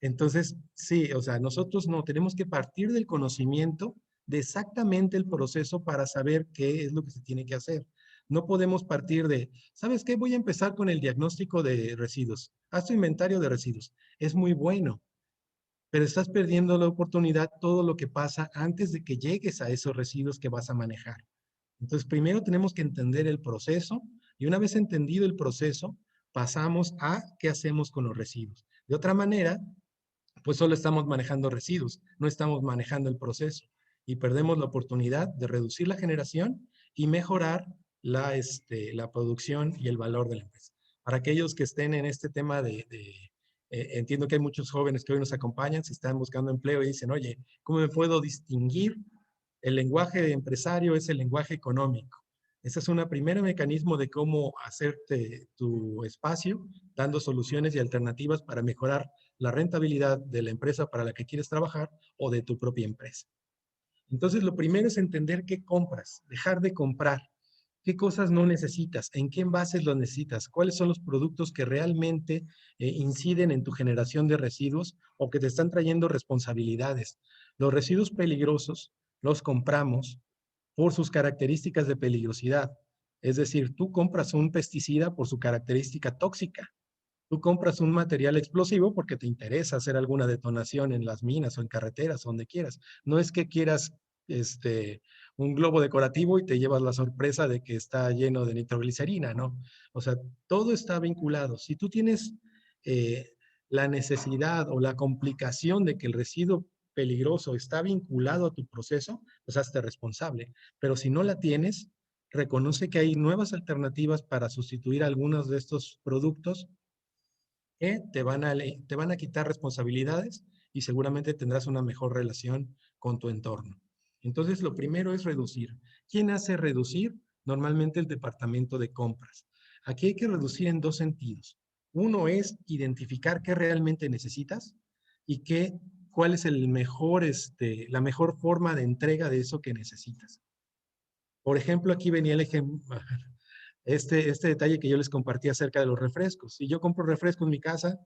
Entonces, sí, o sea, nosotros no tenemos que partir del conocimiento de exactamente el proceso para saber qué es lo que se tiene que hacer. No podemos partir de, ¿sabes qué? Voy a empezar con el diagnóstico de residuos. Haz tu inventario de residuos. Es muy bueno, pero estás perdiendo la oportunidad todo lo que pasa antes de que llegues a esos residuos que vas a manejar. Entonces, primero tenemos que entender el proceso y una vez entendido el proceso, pasamos a qué hacemos con los residuos. De otra manera, pues solo estamos manejando residuos, no estamos manejando el proceso y perdemos la oportunidad de reducir la generación y mejorar la producción y el valor de la empresa. Para aquellos que estén en este tema entiendo que hay muchos jóvenes que hoy nos acompañan, si están buscando empleo y dicen, oye, ¿cómo me puedo distinguir? El lenguaje de empresario es el lenguaje económico. Ese es un primer mecanismo de cómo hacerte tu espacio, dando soluciones y alternativas para mejorar la rentabilidad de la empresa para la que quieres trabajar o de tu propia empresa. Entonces, lo primero es entender qué compras, dejar de comprar, qué cosas no necesitas, en qué envases los necesitas, cuáles son los productos que realmente inciden en tu generación de residuos o que te están trayendo responsabilidades. Los residuos peligrosos los compramos por sus características de peligrosidad. Es decir, tú compras un pesticida por su característica tóxica. Tú compras un material explosivo porque te interesa hacer alguna detonación en las minas o en carreteras, donde quieras. No es que quieras este, un globo decorativo y te llevas la sorpresa de que está lleno de nitroglicerina, ¿no? O sea, todo está vinculado. Si tú tienes eh, la necesidad o la complicación de que el residuo peligroso está vinculado a tu proceso, pues hazte responsable. Pero si no la tienes, reconoce que hay nuevas alternativas para sustituir algunos de estos productos que te van a quitar responsabilidades y seguramente tendrás una mejor relación con tu entorno. Entonces, lo primero es reducir. ¿Quién hace reducir? Normalmente el departamento de compras. Aquí hay que reducir en dos sentidos. Uno es identificar qué realmente necesitas y cuál es la mejor forma de entrega de eso que necesitas. Por ejemplo, aquí venía el ejemplo, este detalle que yo les compartí acerca de los refrescos. Si yo compro refresco en mi casa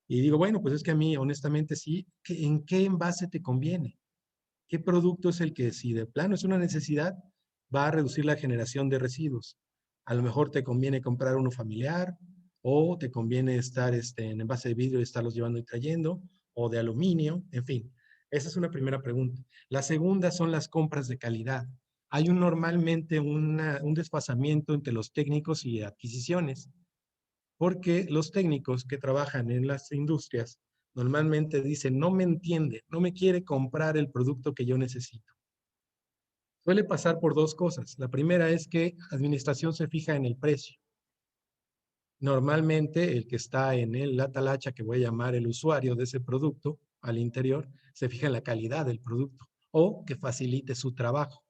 y digo, bueno, pues es que a mí, honestamente, sí, ¿en qué envase te conviene? ¿Qué producto es el que, si de plano es una necesidad, va a reducir la generación de residuos? A lo mejor te conviene comprar uno familiar o te conviene estar en envase de vidrio y estarlos llevando y trayendo, o de aluminio, en fin. Esa es una primera pregunta. La segunda son las compras de calidad. Hay normalmente un desfasamiento entre los técnicos y adquisiciones, porque los técnicos que trabajan en las industrias normalmente dicen, no me entiende, no me quiere comprar el producto que yo necesito. Suele pasar por dos cosas. La primera es que administración se fija en el precio. Normalmente el que está en la talacha, que voy a llamar el usuario de ese producto al interior, se fija en la calidad del producto o que facilite su trabajo.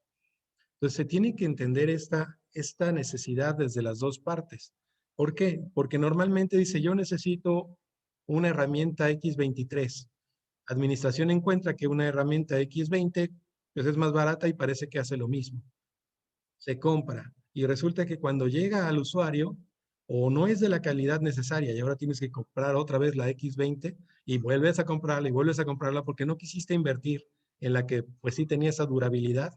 Entonces se tiene que entender esta necesidad desde las dos partes. ¿Por qué? Porque normalmente dice, yo necesito una herramienta X23. Administración encuentra que una herramienta X20 pues es más barata y parece que hace lo mismo. Se compra y resulta que cuando llega al usuario o no es de la calidad necesaria y ahora tienes que comprar otra vez la X20 y vuelves a comprarla y vuelves a comprarla porque no quisiste invertir en la que pues sí tenía esa durabilidad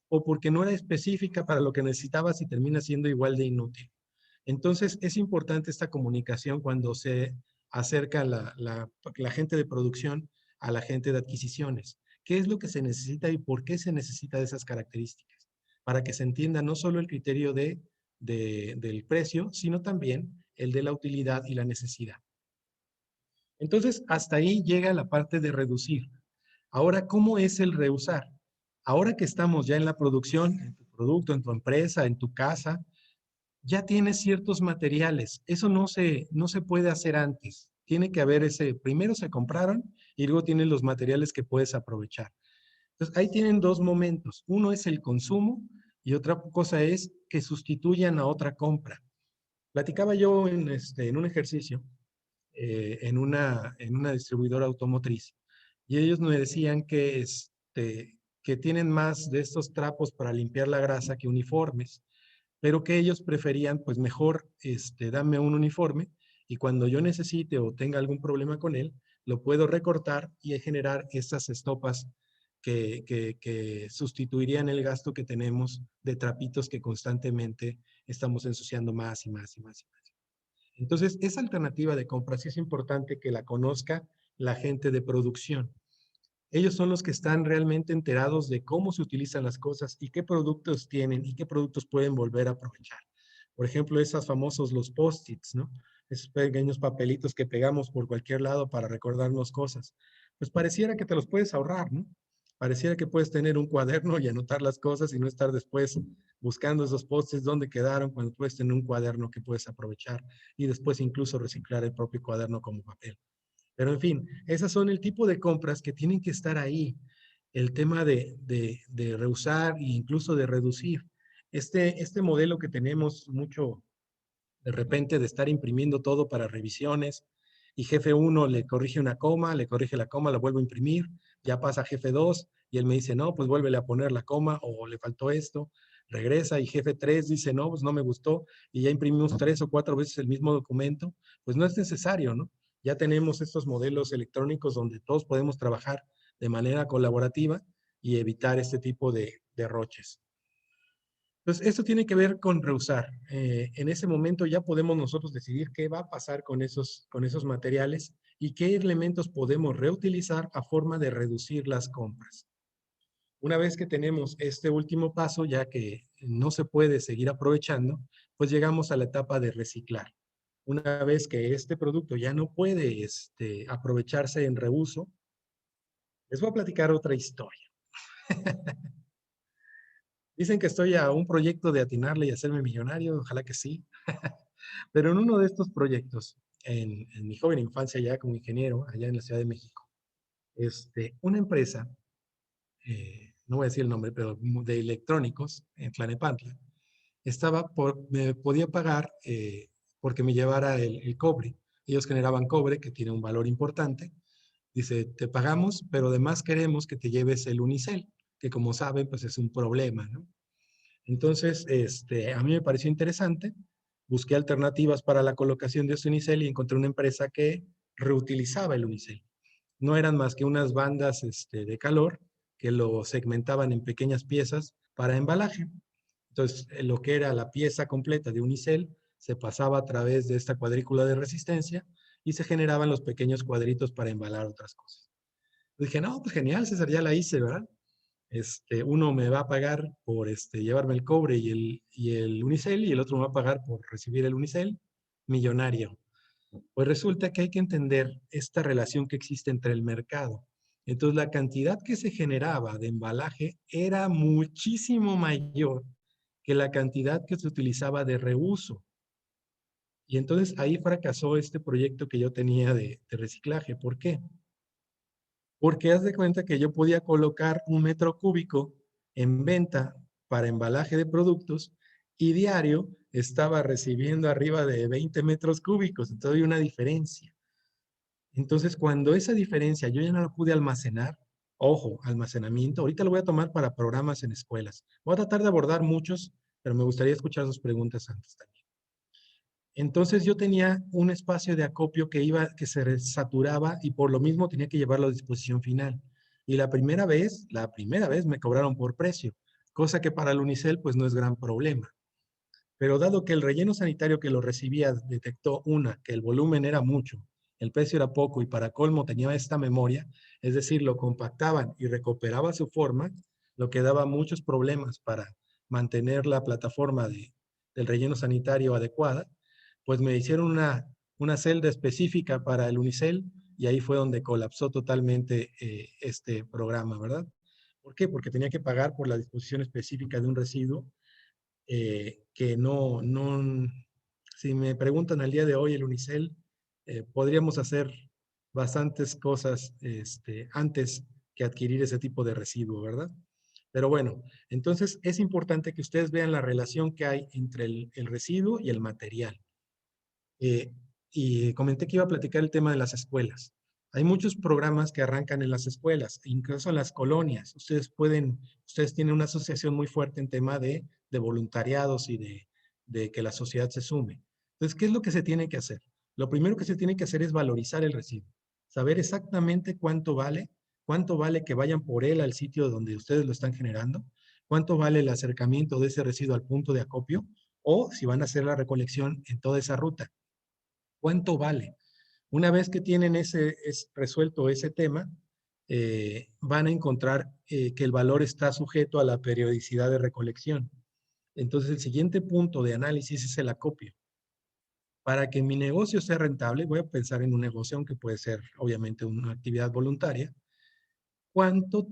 o porque no era específica para lo que necesitabas y termina siendo igual de inútil. Entonces, es importante esta comunicación cuando se acerca la gente de producción a la gente de adquisiciones. ¿Qué es lo que se necesita y por qué se necesita de esas características? Para que se entienda no solo el criterio del precio, sino también el de la utilidad y la necesidad. Entonces, hasta ahí llega la parte de reducir. Ahora, ¿cómo es el reusar? Ahora que estamos ya en la producción, en tu producto, en tu empresa, en tu casa, ya tienes ciertos materiales. Eso no se puede hacer antes. Tiene que haber primero se compraron y luego tienen los materiales que puedes aprovechar. Entonces, ahí tienen dos momentos. Uno es el consumo y otra cosa es que sustituyan a otra compra. Platicaba yo en un ejercicio, en una distribuidora automotriz, y ellos me decían que que tienen más de estos trapos para limpiar la grasa que uniformes, pero que ellos preferían, pues mejor, dame un uniforme y cuando yo necesite o tenga algún problema con él, lo puedo recortar y generar estas estopas que sustituirían el gasto que tenemos de trapitos que constantemente estamos ensuciando más y más y más y más. Entonces, esa alternativa de compra sí es importante que la conozca la gente de producción. Ellos son los que están realmente enterados de cómo se utilizan las cosas y qué productos tienen y qué productos pueden volver a aprovechar. Por ejemplo, esos famosos los post-its, ¿no? Esos pequeños papelitos que pegamos por cualquier lado para recordarnos cosas. Pues pareciera que te los puedes ahorrar, ¿no? Pareciera que puedes tener un cuaderno y anotar las cosas y no estar después buscando esos post-its dónde quedaron cuando puedes tener un cuaderno que puedes aprovechar y después incluso reciclar el propio cuaderno como papel. Pero en fin, esas son el tipo de compras que tienen que estar ahí. El tema de reusar e incluso de reducir. Este modelo que tenemos mucho de repente de estar imprimiendo todo para revisiones y jefe 1 le corrige una coma, le corrige la coma, la vuelvo a imprimir, ya pasa jefe 2 y él me dice, no, pues vuélvele a poner la coma o le faltó esto, regresa y jefe 3 dice, no, pues no me gustó y ya imprimimos 3 o 4 veces el mismo documento, pues no es necesario, ¿no? Ya tenemos estos modelos electrónicos donde todos podemos trabajar de manera colaborativa y evitar este tipo de derroches. Entonces, esto tiene que ver con reusar. En ese momento ya podemos nosotros decidir qué va a pasar con esos materiales y qué elementos podemos reutilizar a forma de reducir las compras. Una vez que tenemos este último paso, ya que no se puede seguir aprovechando, pues llegamos a la etapa de reciclar. Una vez que este producto ya no puede aprovecharse en reuso, les voy a platicar otra historia. Dicen que estoy a un proyecto de atinarle y hacerme millonario, ojalá que sí. Pero en uno de estos proyectos, en mi joven infancia ya como ingeniero, allá en la Ciudad de México, una empresa, no voy a decir el nombre, pero de electrónicos en Tlalnepantla, me podía pagar porque me llevara el cobre. Ellos generaban cobre que tiene un valor importante. Dice, te pagamos, pero además queremos que te lleves el unicel, que como saben, pues es un problema, ¿no? Entonces, a mí me pareció interesante. Busqué alternativas para la colocación de este unicel y encontré una empresa que reutilizaba el unicel. No eran más que unas bandas de calor que lo segmentaban en pequeñas piezas para embalaje. Entonces, lo que era la pieza completa de unicel se pasaba a través de esta cuadrícula de resistencia y se generaban los pequeños cuadritos para embalar otras cosas. Dije, no, pues genial, César, ya la hice, ¿verdad? Uno me va a pagar por llevarme el cobre y el unicel y el otro me va a pagar por recibir el unicel, millonario. Pues resulta que hay que entender esta relación que existe entre el mercado. Entonces la cantidad que se generaba de embalaje era muchísimo mayor que la cantidad que se utilizaba de reuso. Y entonces ahí fracasó este proyecto que yo tenía de reciclaje. ¿Por qué? Porque haz de cuenta que yo podía colocar un metro cúbico en venta para embalaje de productos y diario estaba recibiendo arriba de 20 metros cúbicos. Entonces hay una diferencia. Entonces cuando esa diferencia yo ya no la pude almacenar, ojo, almacenamiento, ahorita lo voy a tomar para programas en escuelas. Voy a tratar de abordar muchos, pero me gustaría escuchar sus preguntas antes también. Entonces yo tenía un espacio de acopio que se saturaba y por lo mismo tenía que llevarlo a disposición final. Y la primera vez me cobraron por precio, cosa que para el Unicel pues no es gran problema. Pero dado que el relleno sanitario que lo recibía detectó que el volumen era mucho, el precio era poco y para colmo tenía esta memoria, es decir, lo compactaban y recuperaba su forma, lo que daba muchos problemas para mantener la plataforma del relleno sanitario adecuada, pues me hicieron una celda específica para el Unicel y ahí fue donde colapsó totalmente este programa, ¿verdad? ¿Por qué? Porque tenía que pagar por la disposición específica de un residuo que si me preguntan al día de hoy el Unicel, podríamos hacer bastantes cosas antes que adquirir ese tipo de residuo, ¿verdad? Pero bueno, entonces es importante que ustedes vean la relación que hay entre el residuo y el material. Y comenté que iba a platicar el tema de las escuelas. Hay muchos programas que arrancan en las escuelas, incluso en las colonias. Ustedes tienen una asociación muy fuerte en tema de voluntariados y de que la sociedad se sume. Entonces, ¿qué es lo que se tiene que hacer? Lo primero que se tiene que hacer es valorizar el residuo, saber exactamente cuánto vale que vayan por él al sitio donde ustedes lo están generando, cuánto vale el acercamiento de ese residuo al punto de acopio, o si van a hacer la recolección en toda esa ruta. ¿Cuánto vale? Una vez que tienen resuelto ese tema, van a encontrar que el valor está sujeto a la periodicidad de recolección. Entonces, el siguiente punto de análisis es el acopio. Para que mi negocio sea rentable, voy a pensar en un negocio, aunque puede ser obviamente una actividad voluntaria. ¿Cuánto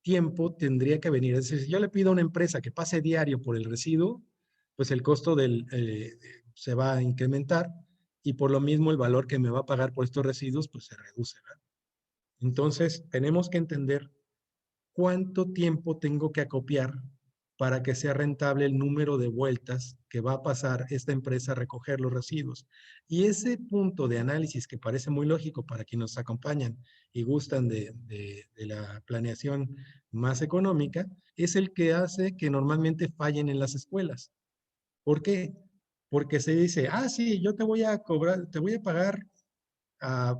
tiempo tendría que venir? Es decir, si yo le pido a una empresa que pase diario por el residuo, pues el costo se va a incrementar y por lo mismo el valor que me va a pagar por estos residuos pues se reduce, ¿verdad? Entonces, tenemos que entender cuánto tiempo tengo que acopiar para que sea rentable el número de vueltas que va a pasar esta empresa a recoger los residuos. Y ese punto de análisis que parece muy lógico para quienes nos acompañan y gustan de la planeación más económica, es el que hace que normalmente fallen en las escuelas. ¿Por qué? Porque se dice, ah, sí, yo te voy a cobrar, te voy a pagar a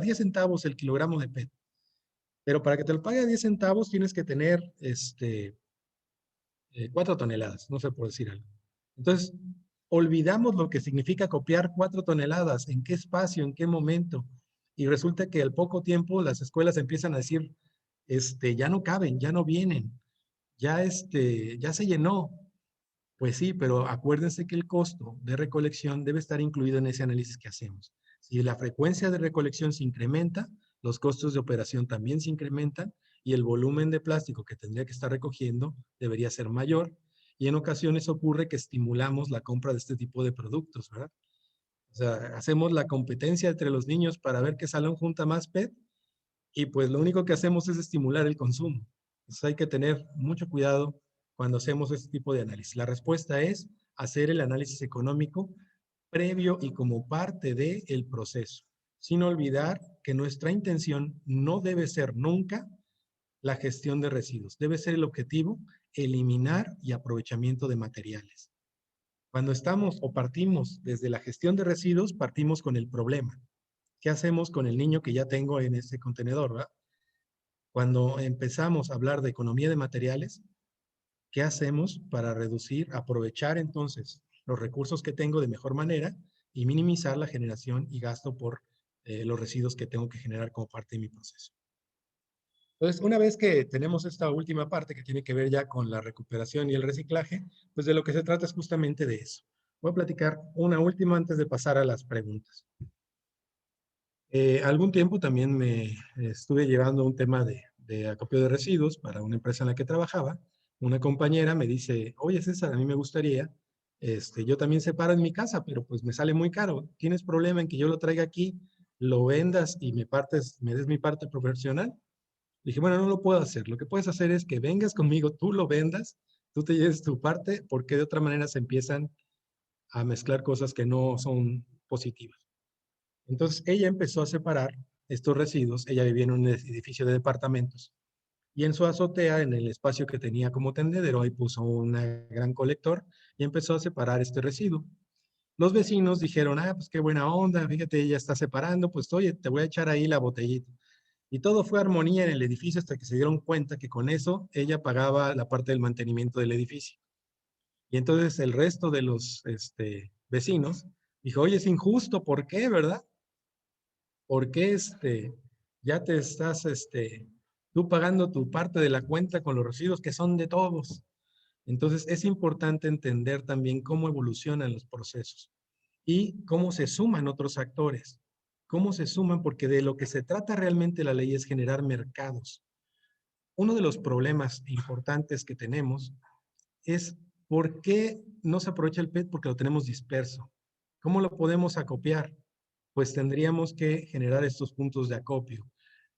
10 centavos el kilogramo de PET. Pero para que te lo pague a 10 centavos tienes que tener 4 toneladas, no sé por decir algo. Entonces, olvidamos lo que significa copiar 4 toneladas, en qué espacio, en qué momento. Y resulta que al poco tiempo las escuelas empiezan a decir, ya no caben, ya no vienen, ya se llenó. Pues sí, pero acuérdense que el costo de recolección debe estar incluido en ese análisis que hacemos. Si la frecuencia de recolección se incrementa, los costos de operación también se incrementan y el volumen de plástico que tendría que estar recogiendo debería ser mayor. Y en ocasiones ocurre que estimulamos la compra de este tipo de productos, ¿verdad? O sea, hacemos la competencia entre los niños para ver qué salón junta más PET y pues lo único que hacemos es estimular el consumo. Entonces hay que tener mucho cuidado cuando hacemos este tipo de análisis. La respuesta es hacer el análisis económico previo y como parte del proceso, sin olvidar que nuestra intención no debe ser nunca la gestión de residuos. Debe ser el objetivo eliminar y aprovechamiento de materiales. Cuando estamos o partimos desde la gestión de residuos, partimos con el problema. ¿Qué hacemos con el niño que ya tengo en este contenedor, ¿verdad? Cuando empezamos a hablar de economía de materiales, ¿qué hacemos para reducir, aprovechar entonces los recursos que tengo de mejor manera y minimizar la generación y gasto por los residuos que tengo que generar como parte de mi proceso? Entonces, una vez que tenemos esta última parte que tiene que ver ya con la recuperación y el reciclaje, pues de lo que se trata es justamente de eso. Voy a platicar una última antes de pasar a las preguntas. Algún tiempo también me estuve llevando un tema de acopio de residuos para una empresa en la que trabajaba. Una compañera me dice, oye César, a mí me gustaría, yo también separo en mi casa, pero pues me sale muy caro. ¿Tienes problema en que yo lo traiga aquí, lo vendas y me des mi parte profesional? Dije, bueno, no lo puedo hacer. Lo que puedes hacer es que vengas conmigo, tú lo vendas, tú te lleves tu parte, porque de otra manera se empiezan a mezclar cosas que no son positivas. Entonces ella empezó a separar estos residuos. Ella vivía en un edificio de departamentos y en su azotea, en el espacio que tenía como tendedero, ahí puso un gran colector y empezó a separar este residuo. Los vecinos dijeron, ah, pues qué buena onda, fíjate, ella está separando, pues oye, te voy a echar ahí la botellita. Y todo fue armonía en el edificio hasta que se dieron cuenta que con eso ella pagaba la parte del mantenimiento del edificio. Y entonces el resto de los vecinos dijo, oye, es injusto, ¿por qué, verdad? ¿Por qué ya te estás tú pagando tu parte de la cuenta con los residuos que son de todos? Entonces es importante entender también cómo evolucionan los procesos y cómo se suman otros actores. Cómo se suman, porque de lo que se trata realmente la ley es generar mercados. Uno de los problemas importantes que tenemos es por qué no se aprovecha el PET, porque lo tenemos disperso. ¿Cómo lo podemos acopiar? Pues tendríamos que generar estos puntos de acopio.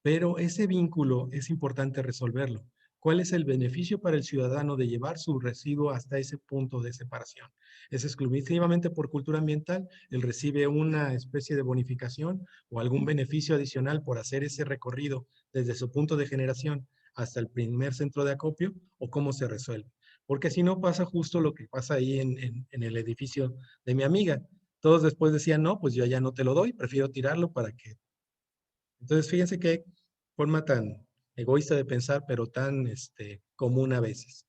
Pero ese vínculo es importante resolverlo, ¿Cuál es el beneficio para el ciudadano de llevar su residuo hasta ese punto de separación? Es exclusivamente por cultura ambiental, él recibe una especie de bonificación o algún beneficio adicional por hacer ese recorrido desde su punto de generación hasta el primer centro de acopio, o cómo se resuelve. Porque si no pasa justo lo que pasa ahí en el edificio de mi amiga. Todos después decían, no, pues yo ya no te lo doy, prefiero tirarlo para que... Entonces, fíjense qué forma tan egoísta de pensar, pero tan común a veces.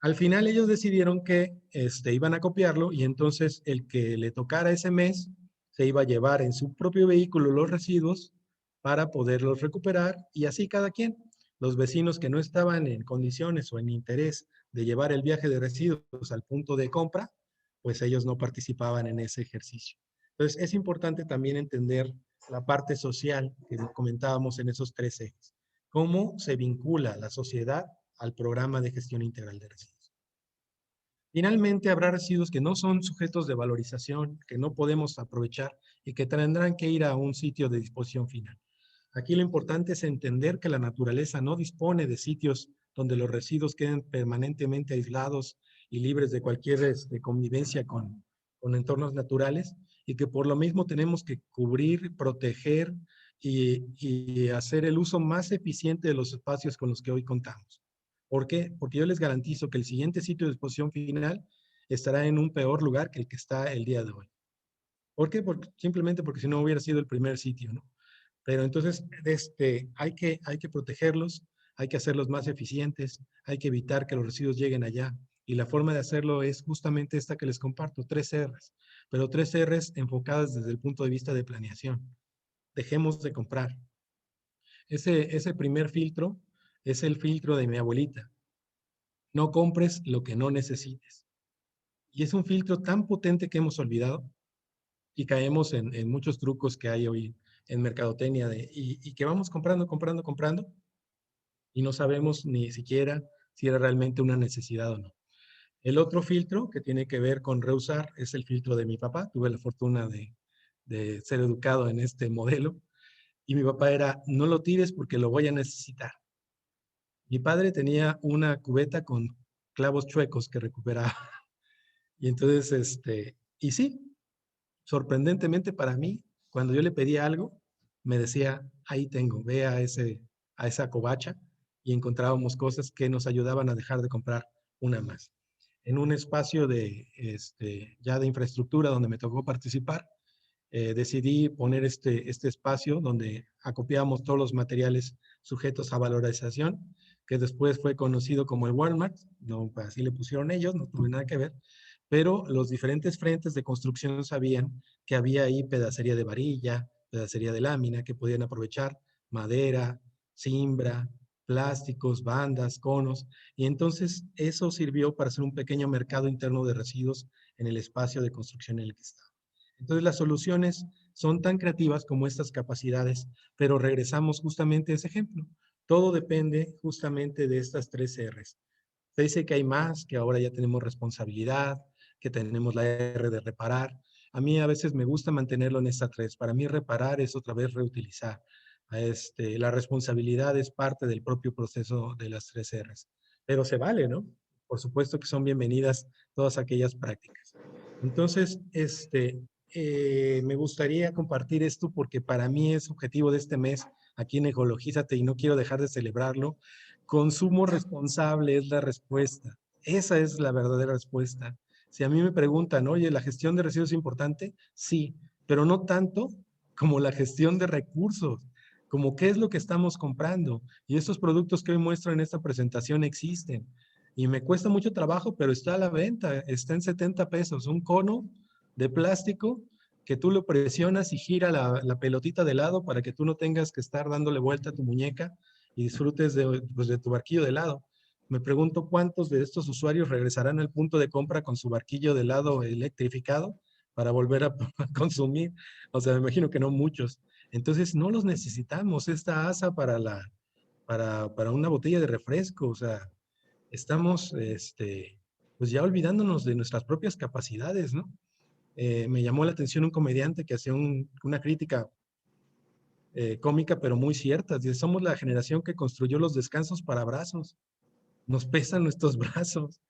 Al final ellos decidieron que iban a copiarlo, y entonces el que le tocara ese mes se iba a llevar en su propio vehículo los residuos para poderlos recuperar, y así cada quien. Los vecinos que no estaban en condiciones o en interés de llevar el viaje de residuos al punto de compra, pues ellos no participaban en ese ejercicio. Entonces es importante también entender la parte social que comentábamos en esos tres ejes. Cómo se vincula la sociedad al programa de gestión integral de residuos. Finalmente, habrá residuos que no son sujetos de valorización, que no podemos aprovechar y que tendrán que ir a un sitio de disposición final. Aquí lo importante es entender que la naturaleza no dispone de sitios donde los residuos queden permanentemente aislados y libres de cualquier convivencia con entornos naturales, y que por lo mismo tenemos que cubrir, proteger y hacer el uso más eficiente de los espacios con los que hoy contamos. ¿Por qué? Porque yo les garantizo que el siguiente sitio de disposición final estará en un peor lugar que el que está el día de hoy. ¿Por qué? Simplemente porque si no hubiera sido el primer sitio, ¿no? Pero entonces hay que protegerlos, hay que hacerlos más eficientes, hay que evitar que los residuos lleguen allá. Y la forma de hacerlo es justamente esta que les comparto, 3 R's, pero 3 R's enfocadas desde el punto de vista de planeación. Dejemos de comprar. Ese primer filtro es el filtro de mi abuelita. No compres lo que no necesites. Y es un filtro tan potente que hemos olvidado, y caemos en muchos trucos que hay hoy en mercadotecnia y que vamos comprando, comprando, comprando, y no sabemos ni siquiera si era realmente una necesidad o no. El otro filtro que tiene que ver con reusar es el filtro de mi papá. Tuve la fortuna de ser educado en este modelo, y mi papá era, no lo tires porque lo voy a necesitar. Mi padre tenía una cubeta con clavos chuecos que recuperaba. Y entonces, y sí, sorprendentemente para mí, cuando yo le pedía algo, me decía, ahí tengo, ve a esa covacha, y encontrábamos cosas que nos ayudaban a dejar de comprar una más. En un espacio ya de infraestructura donde me tocó participar, decidí poner este espacio donde acopiábamos todos los materiales sujetos a valorización, que después fue conocido como el Walmart, no, así le pusieron ellos, no tuve nada que ver, pero los diferentes frentes de construcción sabían que había ahí pedacería de varilla, pedacería de lámina, que podían aprovechar madera, cimbra, plásticos, bandas, conos, y entonces eso sirvió para hacer un pequeño mercado interno de residuos en el espacio de construcción en el que estaba. Entonces las soluciones son tan creativas como estas capacidades, pero regresamos justamente a ese ejemplo. Todo depende justamente de estas 3 R's. Se dice que hay más, que ahora ya tenemos responsabilidad, que tenemos la R de reparar. A mí a veces me gusta mantenerlo en estas 3. Para mí reparar es otra vez reutilizar. La responsabilidad es parte del propio proceso de las 3 R's. Pero se vale, ¿no? Por supuesto que son bienvenidas todas aquellas prácticas. Entonces, me gustaría compartir esto porque para mí es objetivo de este mes aquí en Ecologízate, y no quiero dejar de celebrarlo. Consumo responsable es la respuesta. Esa es la verdadera respuesta. Si a mí me preguntan, oye, ¿la gestión de residuos es importante? Sí, pero no tanto como la gestión de recursos, como qué es lo que estamos comprando. Y estos productos que hoy muestro en esta presentación existen. Y me cuesta mucho trabajo, pero está a la venta, está en 70 pesos. Un cono de plástico que tú lo presionas y gira la pelotita de lado para que tú no tengas que estar dándole vuelta a tu muñeca y disfrutes pues, de tu barquillo de helado. Me pregunto cuántos de estos usuarios regresarán al punto de compra con su barquillo de helado electrificado para volver a consumir. O sea, me imagino que no muchos. Entonces, no los necesitamos, esta asa para una botella de refresco. O sea, estamos pues ya olvidándonos de nuestras propias capacidades, ¿no? Me llamó la atención un comediante que hacía una crítica cómica, pero muy cierta. Dice, somos la generación que construyó los descansos para brazos. Nos pesan nuestros brazos.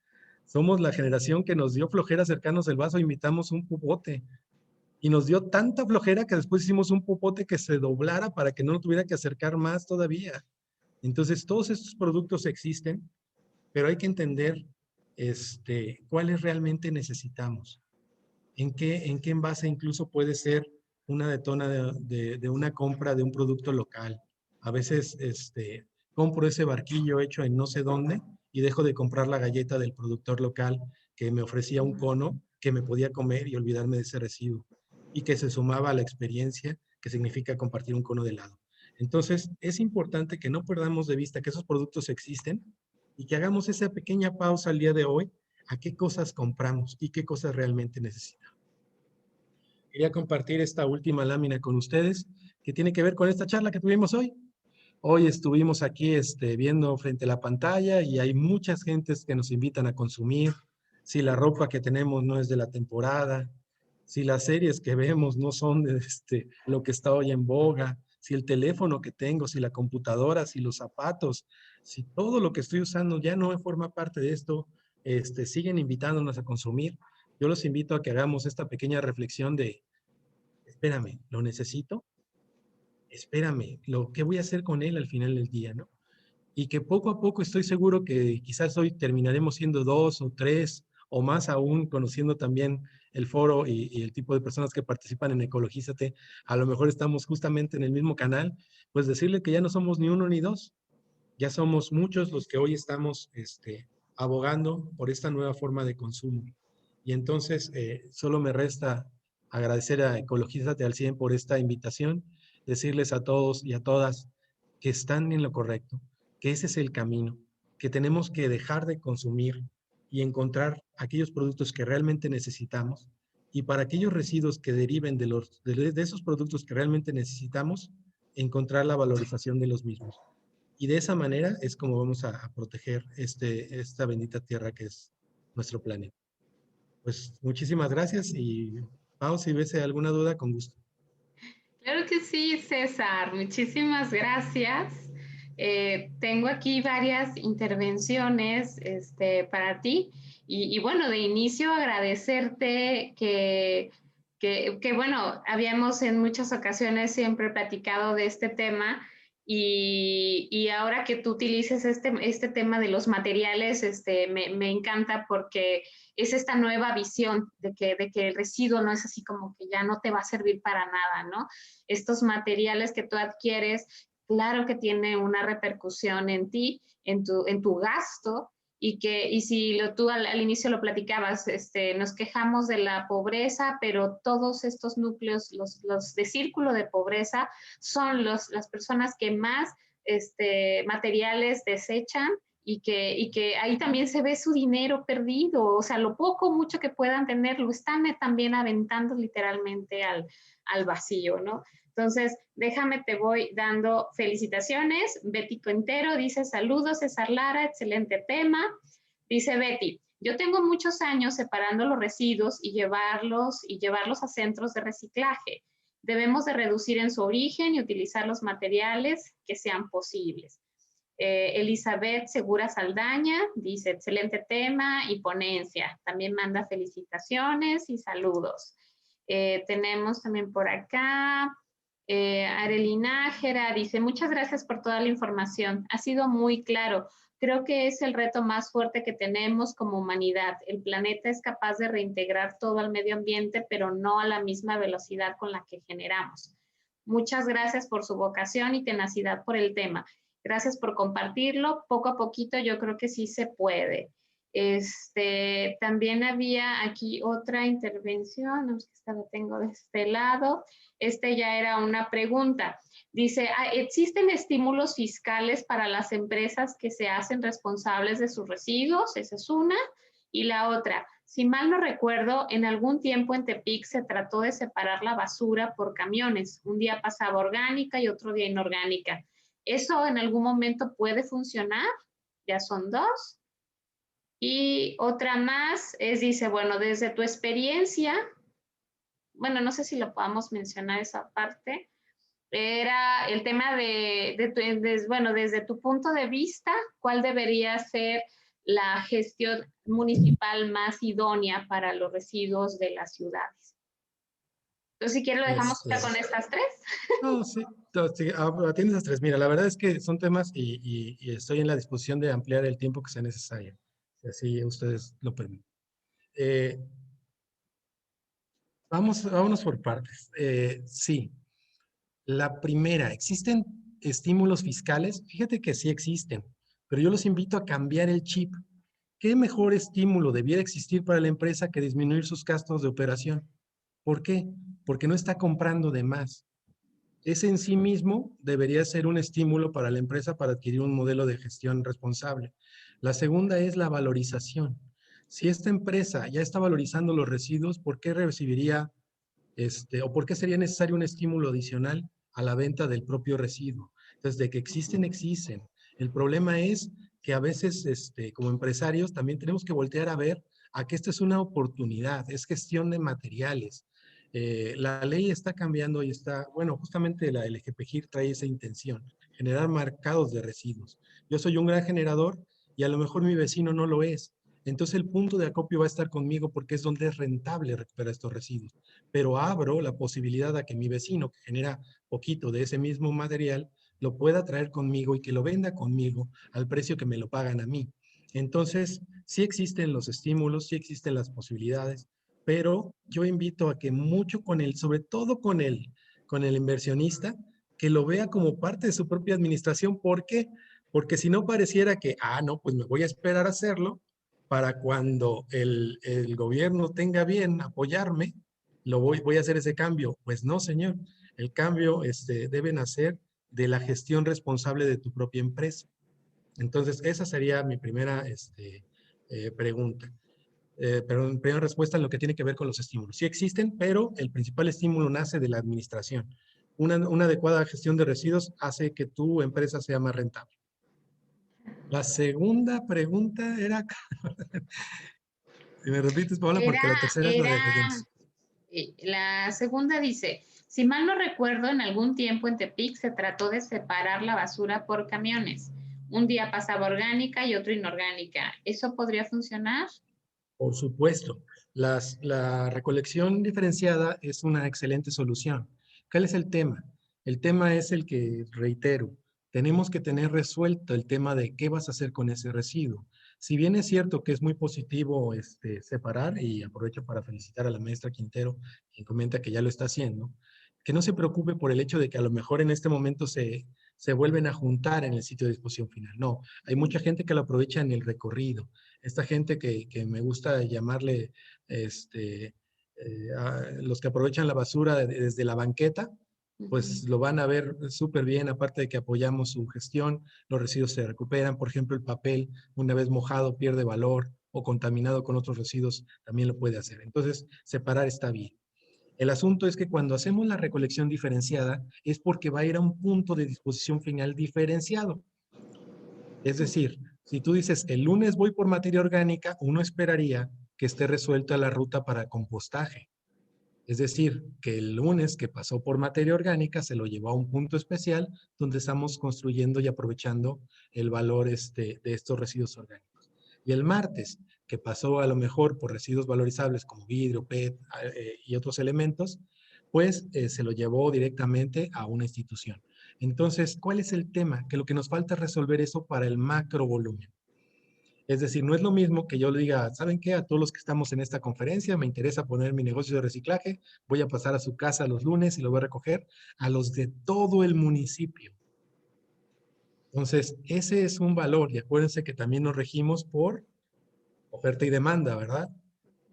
Somos la generación que nos dio flojera acercarnos el vaso, imitamos un popote. Y nos dio tanta flojera que después hicimos un popote que se doblara para que no lo tuviera que acercar más todavía. Entonces, todos estos productos existen, pero hay que entender cuáles realmente necesitamos. En qué envase incluso puede ser una detona de una compra de un producto local. A veces compro ese barquillo hecho en no sé dónde y dejo de comprar la galleta del productor local que me ofrecía un cono que me podía comer y olvidarme de ese residuo y que se sumaba a la experiencia que significa compartir un cono de helado. Entonces, es importante que no perdamos de vista que esos productos existen y que hagamos esa pequeña pausa al día de hoy a qué cosas compramos y qué cosas realmente necesitamos. Quería compartir esta última lámina con ustedes que tiene que ver con esta charla que tuvimos hoy. Hoy estuvimos aquí viendo frente a la pantalla y hay muchas gentes que nos invitan a consumir. Si la ropa que tenemos no es de la temporada, si las series que vemos no son de lo que está hoy en boga, si el teléfono que tengo, si la computadora, si los zapatos, si todo lo que estoy usando ya no forma parte de esto, siguen invitándonos a consumir. Yo los invito a que hagamos esta pequeña reflexión de, espérame, ¿lo necesito? Espérame, ¿qué voy a hacer con él al final del día, no? Y que poco a poco estoy seguro que quizás hoy terminaremos siendo 2 o 3 o más aún, conociendo también el foro y el tipo de personas que participan en Ecologízate. A lo mejor estamos justamente en el mismo canal, pues decirle que ya no somos ni uno ni dos, ya somos muchos los que hoy estamos abogando por esta nueva forma de consumo. Y entonces solo me resta agradecer a Ecologízate al 100 por esta invitación, decirles a todos y a todas que están en lo correcto, que ese es el camino, que tenemos que dejar de consumir y encontrar aquellos productos que realmente necesitamos y para aquellos residuos que deriven de esos productos que realmente necesitamos, encontrar la valorización de los mismos. Y de esa manera es como vamos a proteger esta bendita tierra que es nuestro planeta. Pues muchísimas gracias y Pau, si ves alguna duda, con gusto. Claro que sí, César. Muchísimas gracias. Tengo aquí varias intervenciones para ti. Y bueno, de inicio agradecerte que, bueno, habíamos en muchas ocasiones siempre platicado de este tema y ahora que tú utilices este tema de los materiales, me encanta porque es esta nueva visión de que el residuo no es así como que ya no te va a servir para nada, ¿no? Estos materiales que tú adquieres, claro que tiene una repercusión en ti, en tu gasto, y si tú al inicio lo platicabas, nos quejamos de la pobreza, pero todos estos núcleos, los de círculo de pobreza, son las personas que más materiales desechan y que ahí también se ve su dinero perdido, o sea, lo poco, mucho que puedan tener, lo están también aventando literalmente al vacío, ¿no? Entonces, déjame, te voy dando felicitaciones. Betty Quintero dice, saludos, César Lara, excelente tema. Dice Betty, yo tengo muchos años separando los residuos y llevarlos a centros de reciclaje. Debemos de reducir en su origen y utilizar los materiales que sean posibles. Elizabeth Segura Saldaña dice, excelente tema y ponencia. También manda felicitaciones y saludos. Tenemos también por acá Arely Nájera dice, muchas gracias por toda la información. Ha sido muy claro. Creo que es el reto más fuerte que tenemos como humanidad. El planeta es capaz de reintegrar todo al medio ambiente, pero no a la misma velocidad con la que generamos. Muchas gracias por su vocación y tenacidad por el tema. Gracias por compartirlo. Poco a poquito yo creo que sí se puede. También había aquí otra intervención, no sé si la tengo de este lado. Ya era una pregunta. Dice, ¿existen estímulos fiscales para las empresas que se hacen responsables de sus residuos? Esa es una. Y la otra, si mal no recuerdo, en algún tiempo en Tepic se trató de separar la basura por camiones. Un día pasaba orgánica y otro día inorgánica. ¿Eso en algún momento puede funcionar? Ya son dos. Y otra más dice, bueno, desde tu experiencia, bueno, no sé si lo podamos mencionar esa parte, Era el tema bueno, desde tu punto de vista, ¿cuál debería ser la gestión municipal más idónea para los residuos de las ciudades? Entonces, si quieres, lo dejamos con estas tres. No, sí, sí, atiendes las tres. Mira, la verdad es que son temas y estoy en la disposición de ampliar el tiempo que sea necesario, si así ustedes lo permiten. Vámonos por partes. Sí, la primera, ¿existen estímulos fiscales? Fíjate que sí existen, pero yo los invito a cambiar el chip. ¿Qué mejor estímulo debiera existir para la empresa que disminuir sus gastos de operación? ¿Por qué? Porque no está comprando de más. Ese en sí mismo debería ser un estímulo para la empresa para adquirir un modelo de gestión responsable. La segunda es la valorización. Si esta empresa ya está valorizando los residuos, ¿por qué recibiría o por qué sería necesario un estímulo adicional a la venta del propio residuo? Entonces, de que existen, existen. El problema es que a veces, como empresarios, también tenemos que voltear a ver a que esta es una oportunidad, es gestión de materiales. La ley está cambiando y está, bueno, justamente el GPGIR trae esa intención, generar marcados de residuos. Yo soy un gran generador y a lo mejor mi vecino no lo es. Entonces el punto de acopio va a estar conmigo porque es donde es rentable recuperar estos residuos. Pero abro la posibilidad a que mi vecino, que genera poquito de ese mismo material, lo pueda traer conmigo y que lo venda conmigo al precio que me lo pagan a mí. Entonces, sí existen los estímulos, sí existen las posibilidades, pero yo invito a que mucho con él, sobre todo con el inversionista, que lo vea como parte de su propia administración. ¿Por qué? Porque si no pareciera que, no, pues me voy a esperar a hacerlo para cuando el gobierno tenga bien apoyarme, voy a hacer ese cambio. Pues no, señor. El cambio debe nacer de la gestión responsable de tu propia empresa. Entonces, esa sería mi primera pregunta. Pero en primera respuesta en lo que tiene que ver con los estímulos. Sí existen, pero el principal estímulo nace de la administración. Una adecuada gestión de residuos hace que tu empresa sea más rentable. La segunda pregunta era, si me repites, Paola, porque la tercera es la de residuos. La segunda dice, si mal no recuerdo, en algún tiempo en Tepic se trató de separar la basura por camiones. Un día pasaba orgánica y otro inorgánica. ¿Eso podría funcionar? Por supuesto, la recolección diferenciada es una excelente solución. ¿Cuál es el tema? El tema es el que, reitero, tenemos que tener resuelto el tema de qué vas a hacer con ese residuo. Si bien es cierto que es muy positivo separar, y aprovecho para felicitar a la maestra Quintero, quien comenta que ya lo está haciendo, que no se preocupe por el hecho de que a lo mejor en este momento se vuelven a juntar en el sitio de disposición final. No, hay mucha gente que lo aprovecha en el recorrido. Esta gente que me gusta llamarle, los que aprovechan la basura desde la banqueta, pues lo van a ver súper bien, aparte de que apoyamos su gestión, los residuos se recuperan. Por ejemplo, el papel, una vez mojado, pierde valor o contaminado con otros residuos, también lo puede hacer. Entonces, separar está bien. El asunto es que cuando hacemos la recolección diferenciada es porque va a ir a un punto de disposición final diferenciado. Es decir, si tú dices el lunes voy por materia orgánica, uno esperaría que esté resuelta la ruta para compostaje. Es decir, que el lunes que pasó por materia orgánica se lo llevó a un punto especial donde estamos construyendo y aprovechando el valor de estos residuos orgánicos. Y el martes, que pasó a lo mejor por residuos valorizables como vidrio, PET y otros elementos, pues se lo llevó directamente a una institución. Entonces, ¿cuál es el tema? Que lo que nos falta es resolver eso para el macro volumen. Es decir, no es lo mismo que yo le diga, ¿saben qué? A todos los que estamos en esta conferencia, me interesa poner mi negocio de reciclaje, voy a pasar a su casa los lunes y lo voy a recoger, a los de todo el municipio. Entonces, ese es un valor y acuérdense que también nos regimos por oferta y demanda, ¿verdad?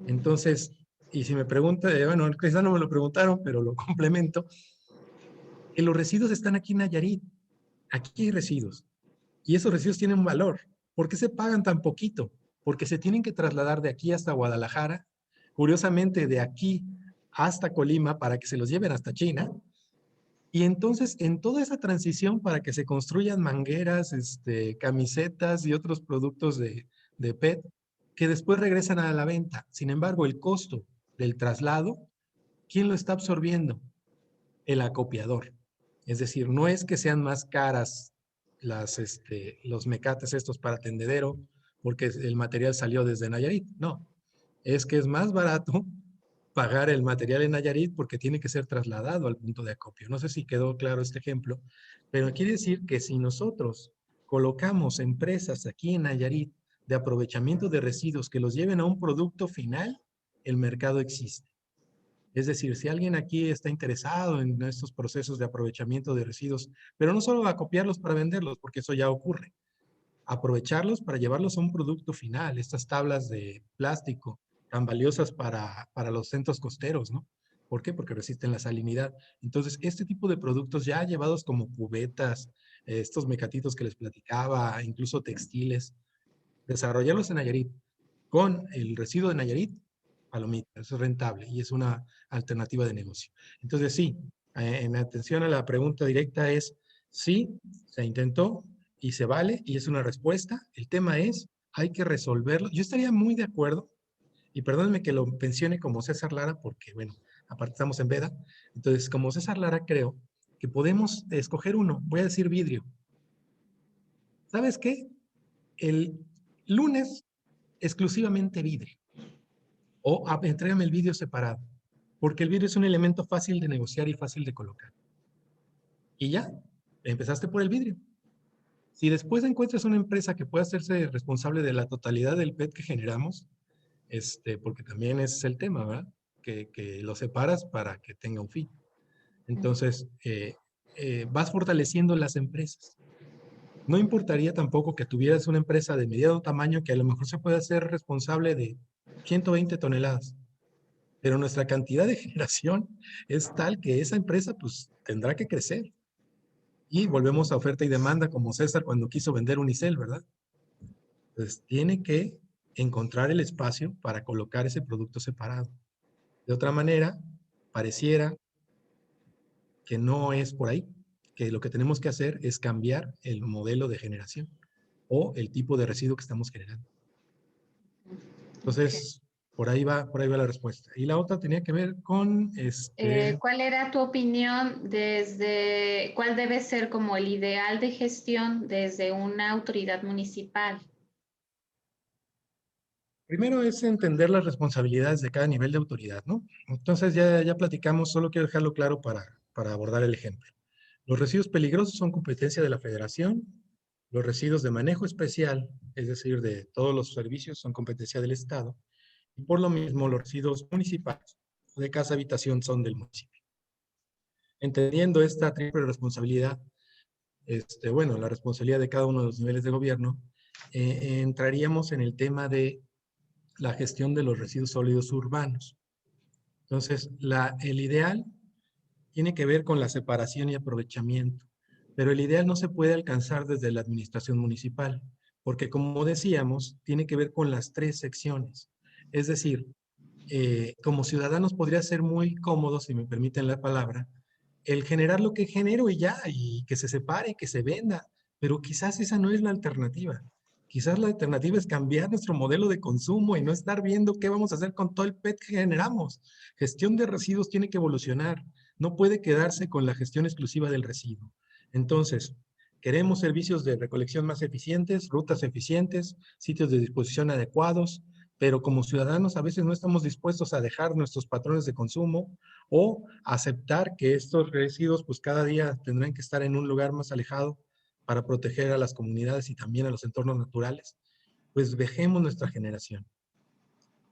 Entonces, y si me pregunta, bueno, quizá no me lo preguntaron, pero lo complemento, que los residuos están aquí en Nayarit. Aquí hay residuos. Y esos residuos tienen un valor. ¿Por qué se pagan tan poquito? Porque se tienen que trasladar de aquí hasta Guadalajara, curiosamente de aquí hasta Colima para que se los lleven hasta China. Y entonces, en toda esa transición para que se construyan mangueras, camisetas y otros productos de PET, que después regresan a la venta. Sin embargo, el costo del traslado, ¿quién lo está absorbiendo? El acopiador. Es decir, no es que sean más caras los mecates estos para tendedero porque el material salió desde Nayarit. No, es que es más barato pagar el material en Nayarit porque tiene que ser trasladado al punto de acopio. No sé si quedó claro este ejemplo, pero quiere decir que si nosotros colocamos empresas aquí en Nayarit de aprovechamiento de residuos que los lleven a un producto final, el mercado existe. Es decir, si alguien aquí está interesado en estos procesos de aprovechamiento de residuos, pero no solo acopiarlos para venderlos, porque eso ya ocurre, aprovecharlos para llevarlos a un producto final, estas tablas de plástico tan valiosas para los centros costeros, ¿no? ¿Por qué? Porque resisten la salinidad. Entonces, este tipo de productos ya llevados como cubetas, estos mecatitos que les platicaba, incluso textiles, desarrollarlos en Nayarit con el residuo de Nayarit, palomita, eso es rentable y es una alternativa de negocio. Entonces, sí, en atención a la pregunta directa es, sí, se intentó y se vale y es una respuesta. El tema es, hay que resolverlo. Yo estaría muy de acuerdo, y perdónenme que lo mencione como César Lara, porque, bueno, aparte estamos en veda. Entonces, como César Lara, creo que podemos escoger uno. Voy a decir vidrio. ¿Sabes qué? El lunes exclusivamente vidrio. O entrégame el vidrio separado, porque el vidrio es un elemento fácil de negociar y fácil de colocar. Y ya, empezaste por el vidrio. Si después encuentras una empresa que pueda hacerse responsable de la totalidad del PET que generamos, porque también ese es el tema, ¿verdad? Que lo separas para que tenga un fin. Entonces, vas fortaleciendo las empresas. No importaría tampoco que tuvieras una empresa de mediano tamaño que a lo mejor se pueda hacer responsable de 120 toneladas. Pero nuestra cantidad de generación es tal que esa empresa pues tendrá que crecer. Y volvemos a oferta y demanda como César cuando quiso vender Unicel, ¿verdad? Entonces tiene que encontrar el espacio para colocar ese producto separado. De otra manera, pareciera que no es por ahí, que lo que tenemos que hacer es cambiar el modelo de generación o el tipo de residuo que estamos generando. Okay. Entonces, por ahí va la respuesta. Y la otra tenía que ver con ¿Cuál era tu opinión desde cuál debe ser como el ideal de gestión desde una autoridad municipal? Primero es entender las responsabilidades de cada nivel de autoridad, ¿no? Entonces ya platicamos, solo quiero dejarlo claro para abordar el ejemplo. Los residuos peligrosos son competencia de la Federación, los residuos de manejo especial, es decir, de todos los servicios, son competencia del Estado, y por lo mismo los residuos municipales de casa habitación son del municipio. Entendiendo esta triple responsabilidad, bueno, la responsabilidad de cada uno de los niveles de gobierno, entraríamos en el tema de la gestión de los residuos sólidos urbanos. Entonces, el ideal tiene que ver con la separación y aprovechamiento, pero el ideal no se puede alcanzar desde la administración municipal, porque como decíamos, tiene que ver con las tres secciones. Es decir, como ciudadanos podría ser muy cómodo, si me permiten la palabra, el generar lo que genero y ya, y que se separe, que se venda, pero quizás esa no es la alternativa. Quizás la alternativa es cambiar nuestro modelo de consumo y no estar viendo qué vamos a hacer con todo el PET que generamos. Gestión de residuos tiene que evolucionar, no puede quedarse con la gestión exclusiva del residuo. Entonces, queremos servicios de recolección más eficientes, rutas eficientes, sitios de disposición adecuados, pero como ciudadanos a veces no estamos dispuestos a dejar nuestros patrones de consumo o aceptar que estos residuos pues cada día tendrán que estar en un lugar más alejado para proteger a las comunidades y también a los entornos naturales, pues dejemos nuestra generación.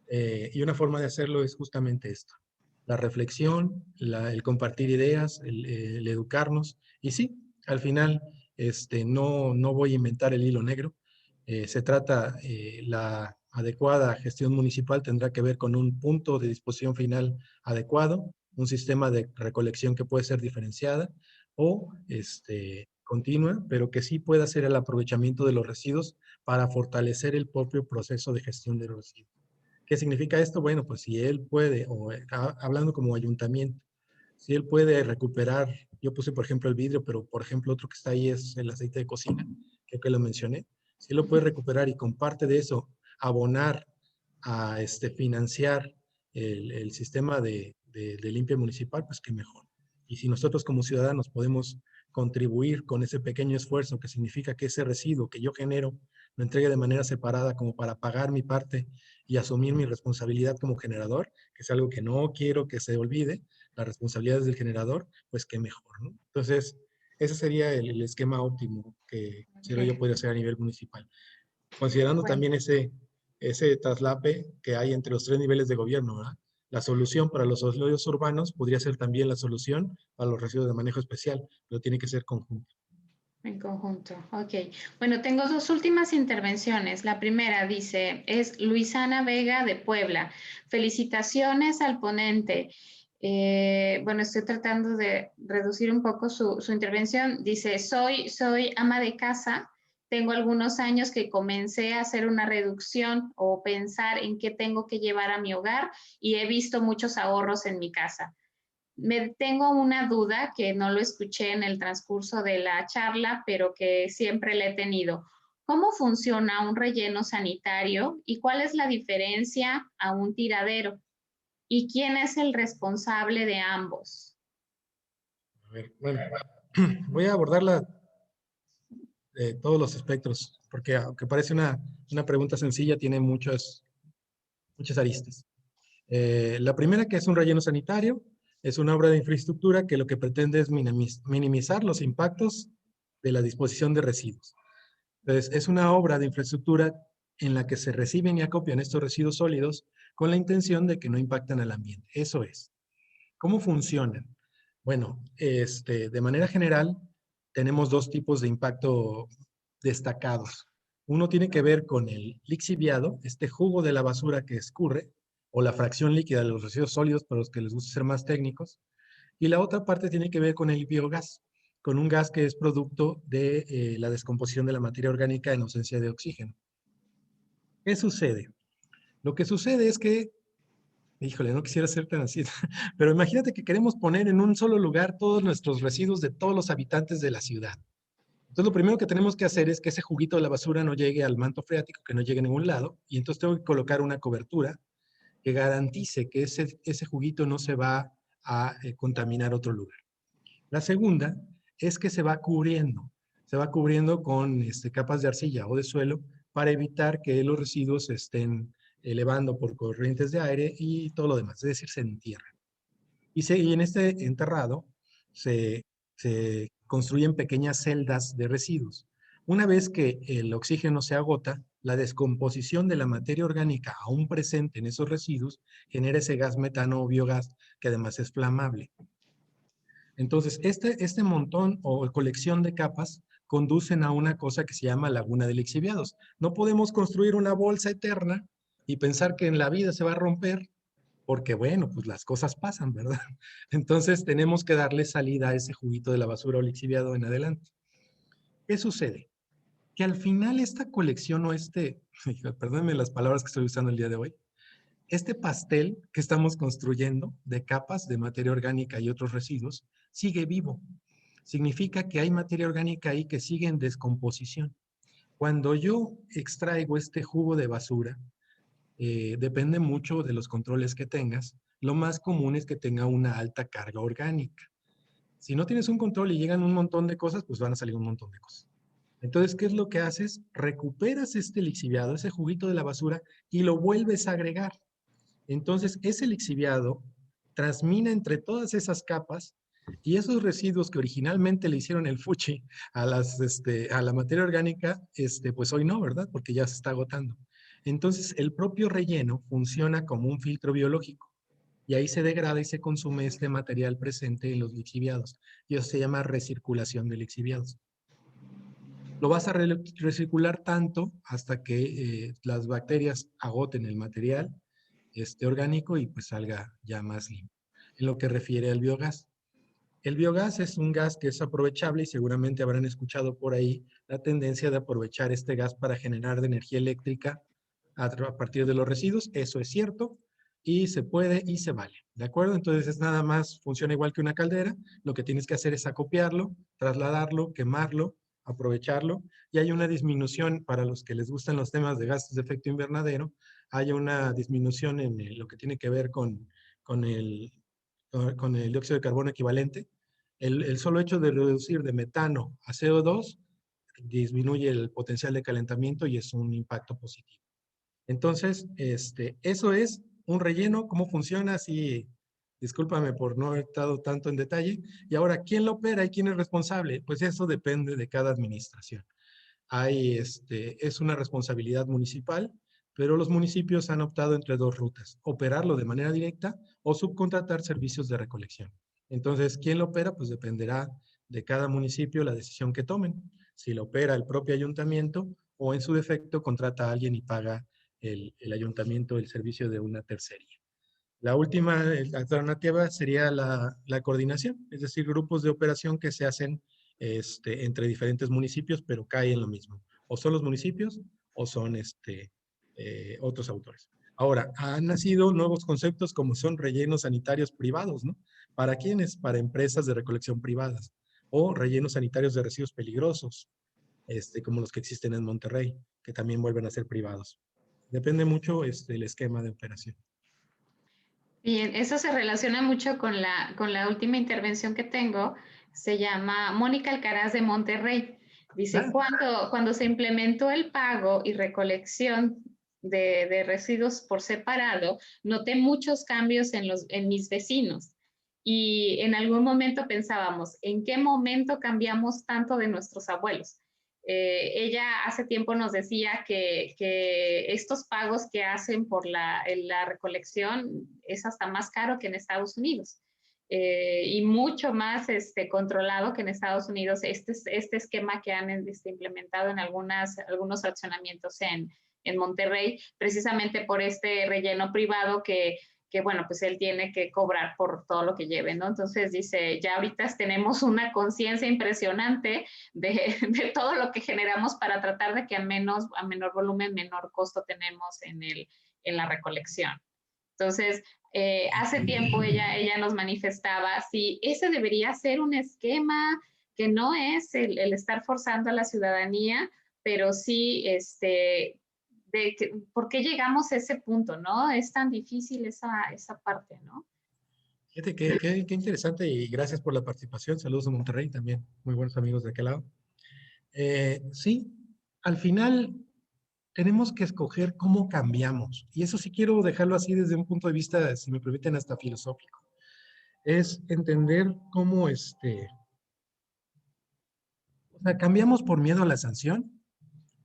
Y una forma de hacerlo es justamente esto, la reflexión, el compartir ideas, el educarnos. Y sí, al final no voy a inventar el hilo negro. Se trata, la adecuada gestión municipal tendrá que ver con un punto de disposición final adecuado, un sistema de recolección que puede ser diferenciada o continua, pero que sí pueda ser el aprovechamiento de los residuos para fortalecer el propio proceso de gestión de los residuos. ¿Qué significa esto? Bueno, pues si él puede, hablando como ayuntamiento, si él puede recuperar, yo puse por ejemplo el vidrio, pero por ejemplo otro que está ahí es el aceite de cocina, creo que lo mencioné, si él lo puede recuperar y con parte de eso abonar a financiar el sistema de limpia municipal, pues qué mejor. Y si nosotros como ciudadanos podemos contribuir con ese pequeño esfuerzo que significa que ese residuo que yo genero lo entregue de manera separada como para pagar mi parte y asumir mi responsabilidad como generador, que es algo que no quiero que se olvide, la responsabilidad es del generador, pues qué mejor, ¿no? Entonces, ese sería el esquema óptimo que considero yo Ok, podría hacer a nivel municipal. Considerando bueno, también ese traslape que hay entre los tres niveles de gobierno, ¿verdad? La solución para los residuos urbanos podría ser también la solución para los residuos de manejo especial, pero tiene que ser conjunto. en conjunto. Ok. Bueno, tengo dos últimas intervenciones. La primera dice, es Luisana Vega de Puebla. Felicitaciones al ponente. Bueno, estoy tratando de reducir un poco su intervención. Dice, soy ama de casa. Tengo algunos años que comencé a hacer una reducción o pensar en qué tengo que llevar a mi hogar y he visto muchos ahorros en mi casa. Me tengo una duda que no lo escuché en el transcurso de la charla, pero que siempre le he tenido. ¿Cómo funciona un relleno sanitario y cuál es la diferencia a un tiradero? ¿Y quién es el responsable de ambos? A ver, bueno, voy a abordarla de todos los espectros, porque aunque parece una pregunta sencilla, tiene muchas aristas. La primera, que es un relleno sanitario, es una obra de infraestructura que lo que pretende es minimizar los impactos de la disposición de residuos. Entonces, es una obra de infraestructura en la que se reciben y acopian estos residuos sólidos con la intención de que no impacten al ambiente. Eso es. ¿Cómo funcionan? Bueno, de manera general, tenemos dos tipos de impacto destacados. Uno tiene que ver con el lixiviado, este jugo de la basura que escurre, o la fracción líquida de los residuos sólidos, para los que les gusta ser más técnicos. Y la otra parte tiene que ver con el biogás, con un gas que es producto de la descomposición de la materia orgánica en ausencia de oxígeno. ¿Qué sucede? Lo que sucede es que, híjole, no quisiera ser tan así, pero imagínate que queremos poner en un solo lugar todos nuestros residuos de todos los habitantes de la ciudad. Entonces, lo primero que tenemos que hacer es que ese juguito de la basura no llegue al manto freático, que no llegue a ningún lado, y entonces tengo que colocar una cobertura que garantice que ese juguito no se va a contaminar otro lugar. La segunda es que se va cubriendo con capas de arcilla o de suelo para evitar que los residuos se estén elevando por corrientes de aire y todo lo demás, es decir, se entierran. Y en este enterrado se, se construyen pequeñas celdas de residuos. Una vez que el oxígeno se agota, la descomposición de la materia orgánica aún presente en esos residuos genera ese gas metano o biogás que además es flamable. Entonces, este montón o colección de capas conducen a una cosa que se llama laguna de lixiviados. No podemos construir una bolsa eterna y pensar que en la vida se va a romper, porque bueno, pues las cosas pasan, ¿verdad? Entonces tenemos que darle salida a ese juguito de la basura o lixiviado en adelante. ¿Qué sucede? Que al final esta colección o perdónenme las palabras que estoy usando el día de hoy, este pastel que estamos construyendo de capas de materia orgánica y otros residuos sigue vivo. Significa que hay materia orgánica ahí que sigue en descomposición. Cuando yo extraigo este jugo de basura, depende mucho de los controles que tengas. Lo más común es que tenga una alta carga orgánica. Si no tienes un control y llegan un montón de cosas, pues van a salir un montón de cosas. Entonces, ¿qué es lo que haces? Recuperas este lixiviado, ese juguito de la basura, y lo vuelves a agregar. Entonces, ese lixiviado transmina entre todas esas capas y esos residuos que originalmente le hicieron el fuchi a la materia orgánica, pues hoy no, ¿verdad? Porque ya se está agotando. Entonces, el propio relleno funciona como un filtro biológico y ahí se degrada y se consume este material presente en los lixiviados. Y eso se llama recirculación de lixiviados. Lo vas a recircular tanto hasta que las bacterias agoten el material orgánico y pues salga ya más limpio. En lo que refiere al biogás. El biogás es un gas que es aprovechable y seguramente habrán escuchado por ahí la tendencia de aprovechar este gas para generar de energía eléctrica a partir de los residuos. Eso es cierto y se puede y se vale. ¿De acuerdo? Entonces es nada más, funciona igual que una caldera. Lo que tienes que hacer es acopiarlo, trasladarlo, quemarlo, aprovecharlo y hay una disminución para los que les gustan los temas de gases de efecto invernadero. Hay una disminución en lo que tiene que ver con el dióxido de carbono equivalente, El solo hecho de reducir de metano a CO2 disminuye el potencial de calentamiento y es un impacto positivo. Entonces, eso es un relleno, cómo funciona, sí, discúlpame por no haber estado tanto en detalle. Y ahora, ¿quién lo opera y quién es responsable? Pues eso depende de cada administración. Es una responsabilidad municipal, pero los municipios han optado entre dos rutas, operarlo de manera directa o subcontratar servicios de recolección. Entonces, ¿quién lo opera? Pues dependerá de cada municipio la decisión que tomen. Si lo opera el propio ayuntamiento o en su defecto contrata a alguien y paga el ayuntamiento el servicio de una tercería. La última alternativa sería la coordinación, es decir, grupos de operación que se hacen entre diferentes municipios, pero cae en lo mismo. O son los municipios o son otros autores. Ahora, han nacido nuevos conceptos como son rellenos sanitarios privados, ¿no? ¿Para quiénes? Para empresas de recolección privadas. O rellenos sanitarios de residuos peligrosos, como los que existen en Monterrey, que también vuelven a ser privados. Depende mucho el esquema de operación. Bien, eso se relaciona mucho con la última intervención que tengo. Se llama Mónica Alcaraz de Monterrey. Dice, Ah, cuando se implementó el pago y recolección de residuos por separado, noté muchos cambios en mis vecinos. Y en algún momento pensábamos, ¿en qué momento cambiamos tanto de nuestros abuelos? Ella hace tiempo nos decía que estos pagos que hacen por la recolección es hasta más caro que en Estados Unidos. Y mucho más controlado que en Estados Unidos este esquema que han implementado en algunos fraccionamientos en Monterrey, precisamente por este relleno privado bueno, pues él tiene que cobrar por todo lo que lleve, ¿no? Entonces dice, ya ahorita tenemos una conciencia impresionante de todo lo que generamos para tratar de que a menor volumen, menor costo tenemos en la recolección. Entonces, hace tiempo ella nos manifestaba si ese debería ser un esquema que no es el estar forzando a la ciudadanía, pero sí por qué llegamos a ese punto, ¿no? Es tan difícil esa parte, ¿no? fíjate qué interesante y gracias por la participación. Saludos a Monterrey también, muy buenos amigos de aquel lado. Sí, al final tenemos que escoger cómo cambiamos. Y eso sí quiero dejarlo así desde un punto de vista, si me permiten, hasta filosófico. Es entender cómo o sea, cambiamos por miedo a la sanción,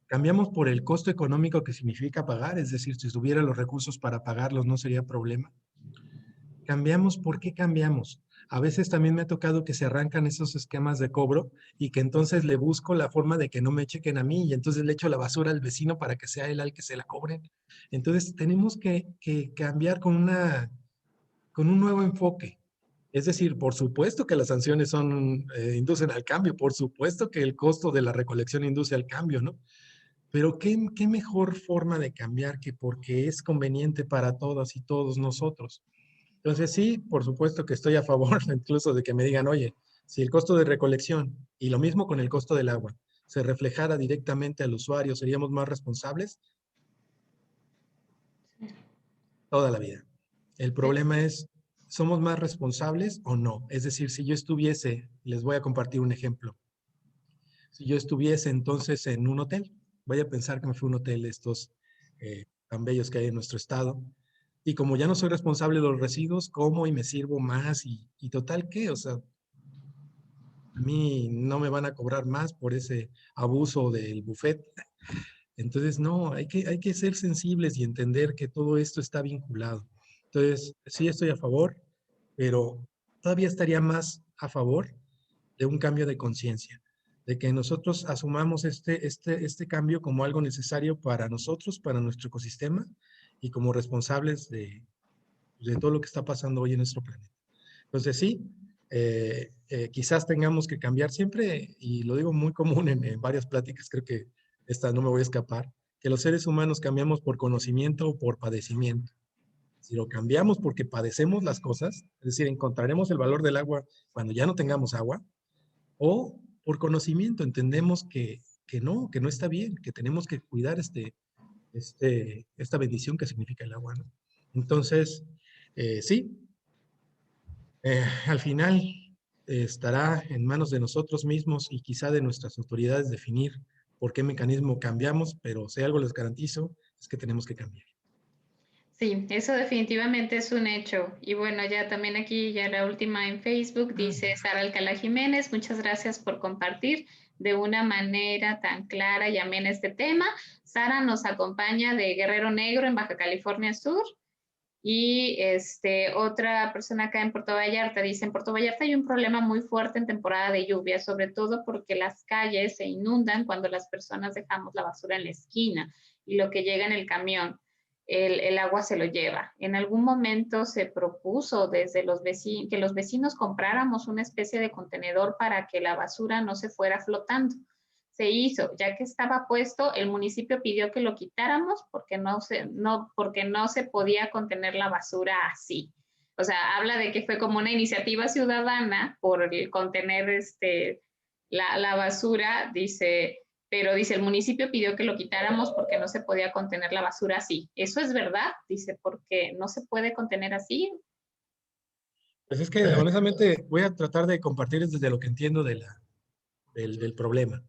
cambiamos por el costo económico que significa pagar, es decir, si tuviera los recursos para pagarlos no sería problema. Cambiamos, ¿por qué cambiamos? A veces también me ha tocado que se arrancan esos esquemas de cobro y que entonces le busco la forma de que no me chequen a mí y entonces le echo la basura al vecino para que sea él al que se la cobren. Entonces tenemos que cambiar con un nuevo enfoque. Es decir, por supuesto que las sanciones inducen al cambio, por supuesto que el costo de la recolección induce al cambio, ¿no? Pero qué mejor forma de cambiar que porque es conveniente para todas y todos nosotros. Entonces sí, por supuesto que estoy a favor incluso de que me digan, oye, si el costo de recolección y lo mismo con el costo del agua se reflejara directamente al usuario, seríamos más responsables toda la vida. El problema es, ¿somos más responsables o no? Es decir, si yo estuviese, les voy a compartir un ejemplo, si yo estuviese entonces en un hotel, voy a pensar que me fui a un hotel de estos tan bellos que hay en nuestro estado, y como ya no soy responsable de los residuos, como y me sirvo más y total, ¿qué? O sea, a mí no me van a cobrar más por ese abuso del buffet. Entonces, no, hay que ser sensibles y entender que todo esto está vinculado. Entonces, sí estoy a favor, pero todavía estaría más a favor de un cambio de conciencia, de que nosotros asumamos este cambio como algo necesario para nosotros, para nuestro ecosistema y como responsables de todo lo que está pasando hoy en nuestro planeta. Entonces, sí, quizás tengamos que cambiar siempre, y lo digo muy común en varias pláticas, creo que esta no me voy a escapar, que los seres humanos cambiamos por conocimiento o por padecimiento. Si lo cambiamos porque padecemos las cosas, es decir, encontraremos el valor del agua cuando ya no tengamos agua, o por conocimiento, entendemos que no está bien, que tenemos que cuidar esta bendición que significa el agua, ¿no? Entonces, sí, al final estará en manos de nosotros mismos y quizá de nuestras autoridades definir por qué mecanismo cambiamos, pero si algo les garantizo es que tenemos que cambiar. Sí, eso definitivamente es un hecho. Y bueno, ya también aquí, ya la última en Facebook, dice Sara Alcalá Jiménez, muchas gracias por compartir de una manera tan clara y amena este tema. Sara nos acompaña de Guerrero Negro en Baja California Sur. Y otra persona acá en Puerto Vallarta dice, en Puerto Vallarta hay un problema muy fuerte en temporada de lluvia, sobre todo porque las calles se inundan cuando las personas dejamos la basura en la esquina y lo que llega en el camión, el agua se lo lleva. En algún momento se propuso desde los vecinos, que los vecinos compráramos una especie de contenedor para que la basura no se fuera flotando. Se hizo, ya que estaba puesto, el municipio pidió que lo quitáramos porque no se podía contener la basura así. O sea, habla de que fue como una iniciativa ciudadana por el contener la basura, dice, pero dice, el municipio pidió que lo quitáramos porque no se podía contener la basura así. ¿Eso es verdad? Dice, porque no se puede contener así. Pues es que honestamente voy a tratar de compartir desde lo que entiendo del problema.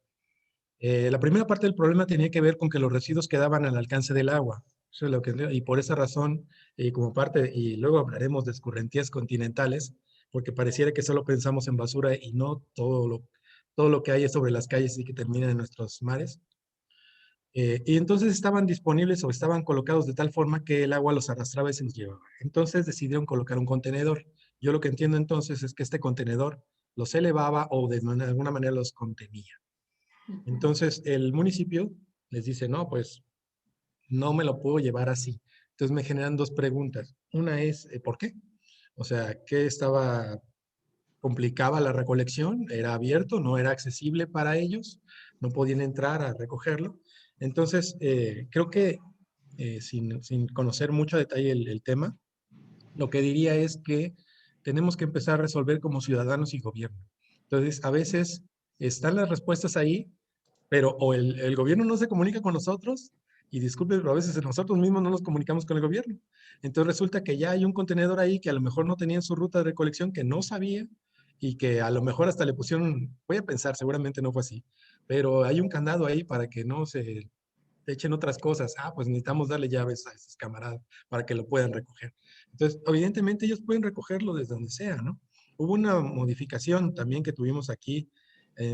La primera parte del problema tenía que ver con que los residuos quedaban al alcance del agua. Eso es lo que, y por esa razón, como parte, y luego hablaremos de escorrentías continentales, porque pareciera que solo pensamos en basura y no todo lo que hay sobre las calles y que termina en nuestros mares. Y entonces estaban disponibles o estaban colocados de tal forma que el agua los arrastraba y se los llevaba. Entonces decidieron colocar un contenedor. Yo lo que entiendo entonces es que este contenedor los elevaba o de alguna manera los contenía. Entonces el municipio les dice, no, pues no me lo puedo llevar así. Entonces me generan dos preguntas. Una es, ¿por qué? O sea, ¿qué complicaba la recolección? ¿Era abierto? ¿No era accesible para ellos? ¿No podían entrar a recogerlo? Entonces, creo que sin conocer mucho detalle el tema, lo que diría es que tenemos que empezar a resolver como ciudadanos y gobierno. Entonces, a veces están las respuestas ahí, pero o el gobierno no se comunica con nosotros, y disculpen, pero a veces nosotros mismos no nos comunicamos con el gobierno. Entonces resulta que ya hay un contenedor ahí que a lo mejor no tenía en su ruta de recolección, que no sabía, y que a lo mejor hasta le pusieron, voy a pensar, seguramente no fue así, pero hay un candado ahí para que no se echen otras cosas. Ah, pues necesitamos darle llaves a esos camaradas para que lo puedan recoger. Entonces, evidentemente ellos pueden recogerlo desde donde sea, ¿no? Hubo una modificación también que tuvimos aquí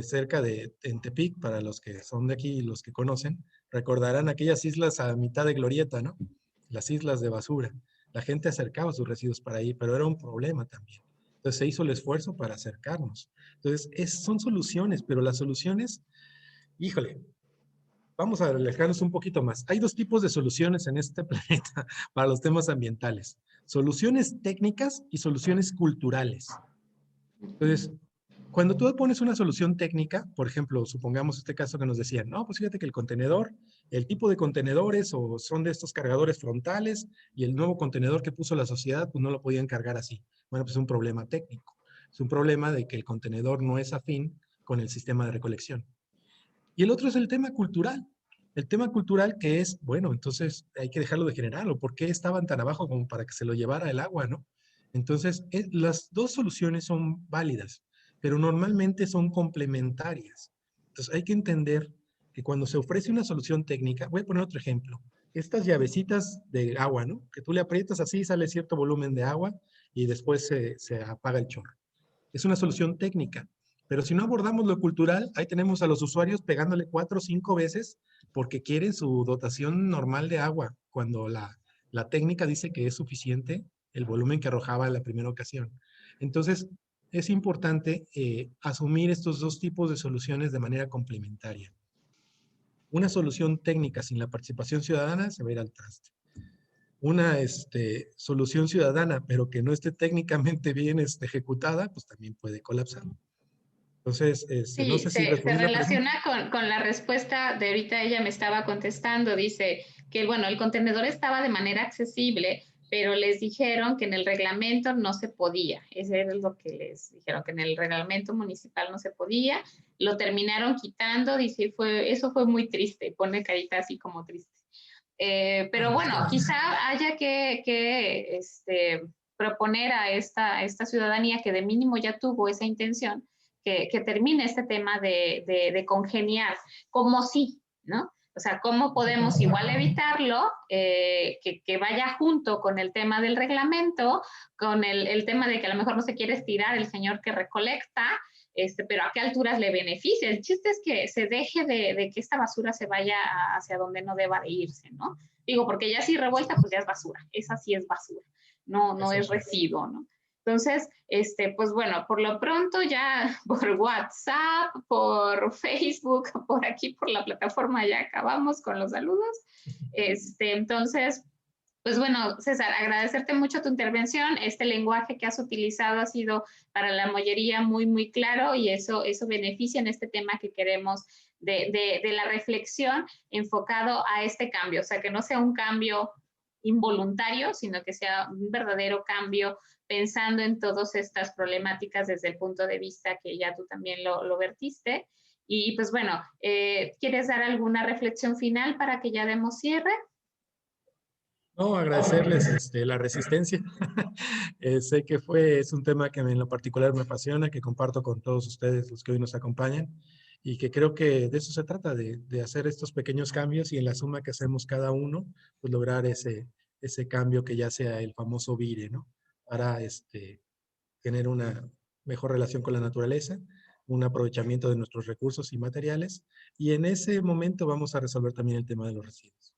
cerca de en Tepic, para los que son de aquí y los que conocen, recordarán aquellas islas a mitad de glorieta, ¿no? Las islas de basura. La gente acercaba sus residuos para ahí, pero era un problema también. Entonces se hizo el esfuerzo para acercarnos. Entonces, son soluciones, pero las soluciones, híjole, vamos a alejarnos un poquito más. Hay dos tipos de soluciones en este planeta para los temas ambientales. Soluciones técnicas y soluciones culturales. Entonces, cuando tú pones una solución técnica, por ejemplo, supongamos este caso que nos decían, no, pues fíjate que el contenedor, el tipo de contenedores o son de estos cargadores frontales y el nuevo contenedor que puso la sociedad, pues no lo podían cargar así. Bueno, pues es un problema técnico. Es un problema de que el contenedor no es afín con el sistema de recolección. Y el otro es el tema cultural. El tema cultural que es, bueno, entonces hay que dejarlo de generar, o por qué estaban tan abajo como para que se lo llevara el agua, ¿no? Entonces, las dos soluciones son válidas, pero normalmente son complementarias. Entonces, hay que entender que cuando se ofrece una solución técnica, voy a poner otro ejemplo, estas llavecitas de agua, ¿no? Que tú le aprietas así, sale cierto volumen de agua y después se apaga el chorro. Es una solución técnica. Pero si no abordamos lo cultural, ahí tenemos a los usuarios pegándole 4 o 5 veces porque quieren su dotación normal de agua, cuando la técnica dice que es suficiente el volumen que arrojaba en la primera ocasión. Entonces, es importante asumir estos dos tipos de soluciones de manera complementaria. Una solución técnica sin la participación ciudadana se va a ir al traste. Una solución ciudadana, pero que no esté técnicamente bien ejecutada, pues también puede colapsar. Entonces, no Sí, sé si se respondí la pregunta. relaciona con la respuesta de ahorita, ella me estaba contestando, dice que bueno, el contenedor estaba de manera accesible, pero les dijeron que en el reglamento no se podía. Eso es lo que les dijeron, que en el reglamento municipal no se podía. Lo terminaron quitando, dice, eso fue muy triste, pone carita así como triste. Pero bueno, quizá haya que proponer a esta ciudadanía que de mínimo ya tuvo esa intención, que termine este tema de congeniar, como sí, ¿no? O sea, ¿cómo podemos igual evitarlo? Que vaya junto con el tema del reglamento, con el tema de que a lo mejor no se quiere estirar el señor que recolecta, pero a qué alturas le beneficia. El chiste es que se deje de que esta basura se vaya hacia donde no deba de irse, ¿no? Digo, porque ya si revuelta, pues ya es basura. Esa sí es basura, no es residuo, ¿no? Entonces, pues bueno, por lo pronto ya por WhatsApp, por Facebook, por aquí, por la plataforma ya acabamos con los saludos. Entonces, pues bueno, César, agradecerte mucho tu intervención. Este lenguaje que has utilizado ha sido para la mollería muy, muy claro y eso beneficia en este tema que queremos de la reflexión enfocado a este cambio. O sea, que no sea un cambio involuntario, sino que sea un verdadero cambio pensando en todas estas problemáticas desde el punto de vista que ya tú también lo vertiste. Y pues bueno, ¿quieres dar alguna reflexión final para que ya demos cierre? No, agradecerles la resistencia. Sé que es un tema que en lo particular me apasiona, que comparto con todos ustedes, los que hoy nos acompañan, y que creo que de eso se trata, de hacer estos pequeños cambios y en la suma que hacemos cada uno, pues lograr ese cambio que ya sea el famoso vire, ¿no? Para tener una mejor relación con la naturaleza, un aprovechamiento de nuestros recursos y materiales, y en ese momento vamos a resolver también el tema de los residuos.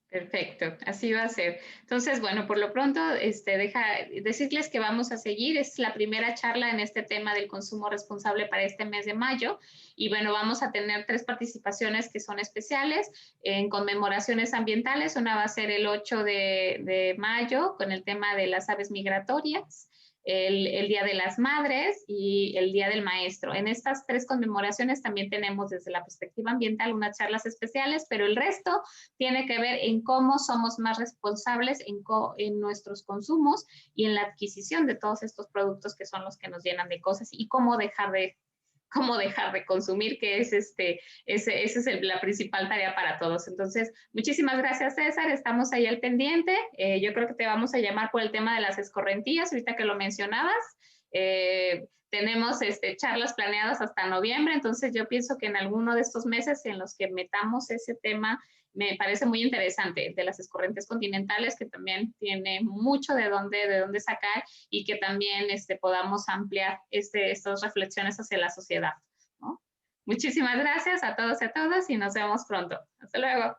Perfecto, así va a ser. Entonces, bueno, por lo pronto, deja decirles que vamos a seguir. Es la primera charla en este tema del consumo responsable para este mes de mayo. Y bueno, vamos a tener 3 participaciones que son especiales en conmemoraciones ambientales. Una va a ser el 8 de mayo con el tema de las aves migratorias. El Día de las Madres y el Día del Maestro. En estas 3 conmemoraciones también tenemos desde la perspectiva ambiental unas charlas especiales, pero el resto tiene que ver en cómo somos más responsables en nuestros consumos y en la adquisición de todos estos productos que son los que nos llenan de cosas y cómo dejar de consumir, que es esa es la principal tarea para todos. Entonces, muchísimas gracias, César. Estamos ahí al pendiente. Yo creo que te vamos a llamar por el tema de las escorrentías, ahorita que lo mencionabas. Tenemos charlas planeadas hasta noviembre, entonces yo pienso que en alguno de estos meses en los que metamos ese tema, me parece muy interesante, de las escorrentes continentales, que también tiene mucho de dónde sacar y que también podamos ampliar estas reflexiones hacia la sociedad, ¿no? Muchísimas gracias a todos y a todas y nos vemos pronto. Hasta luego.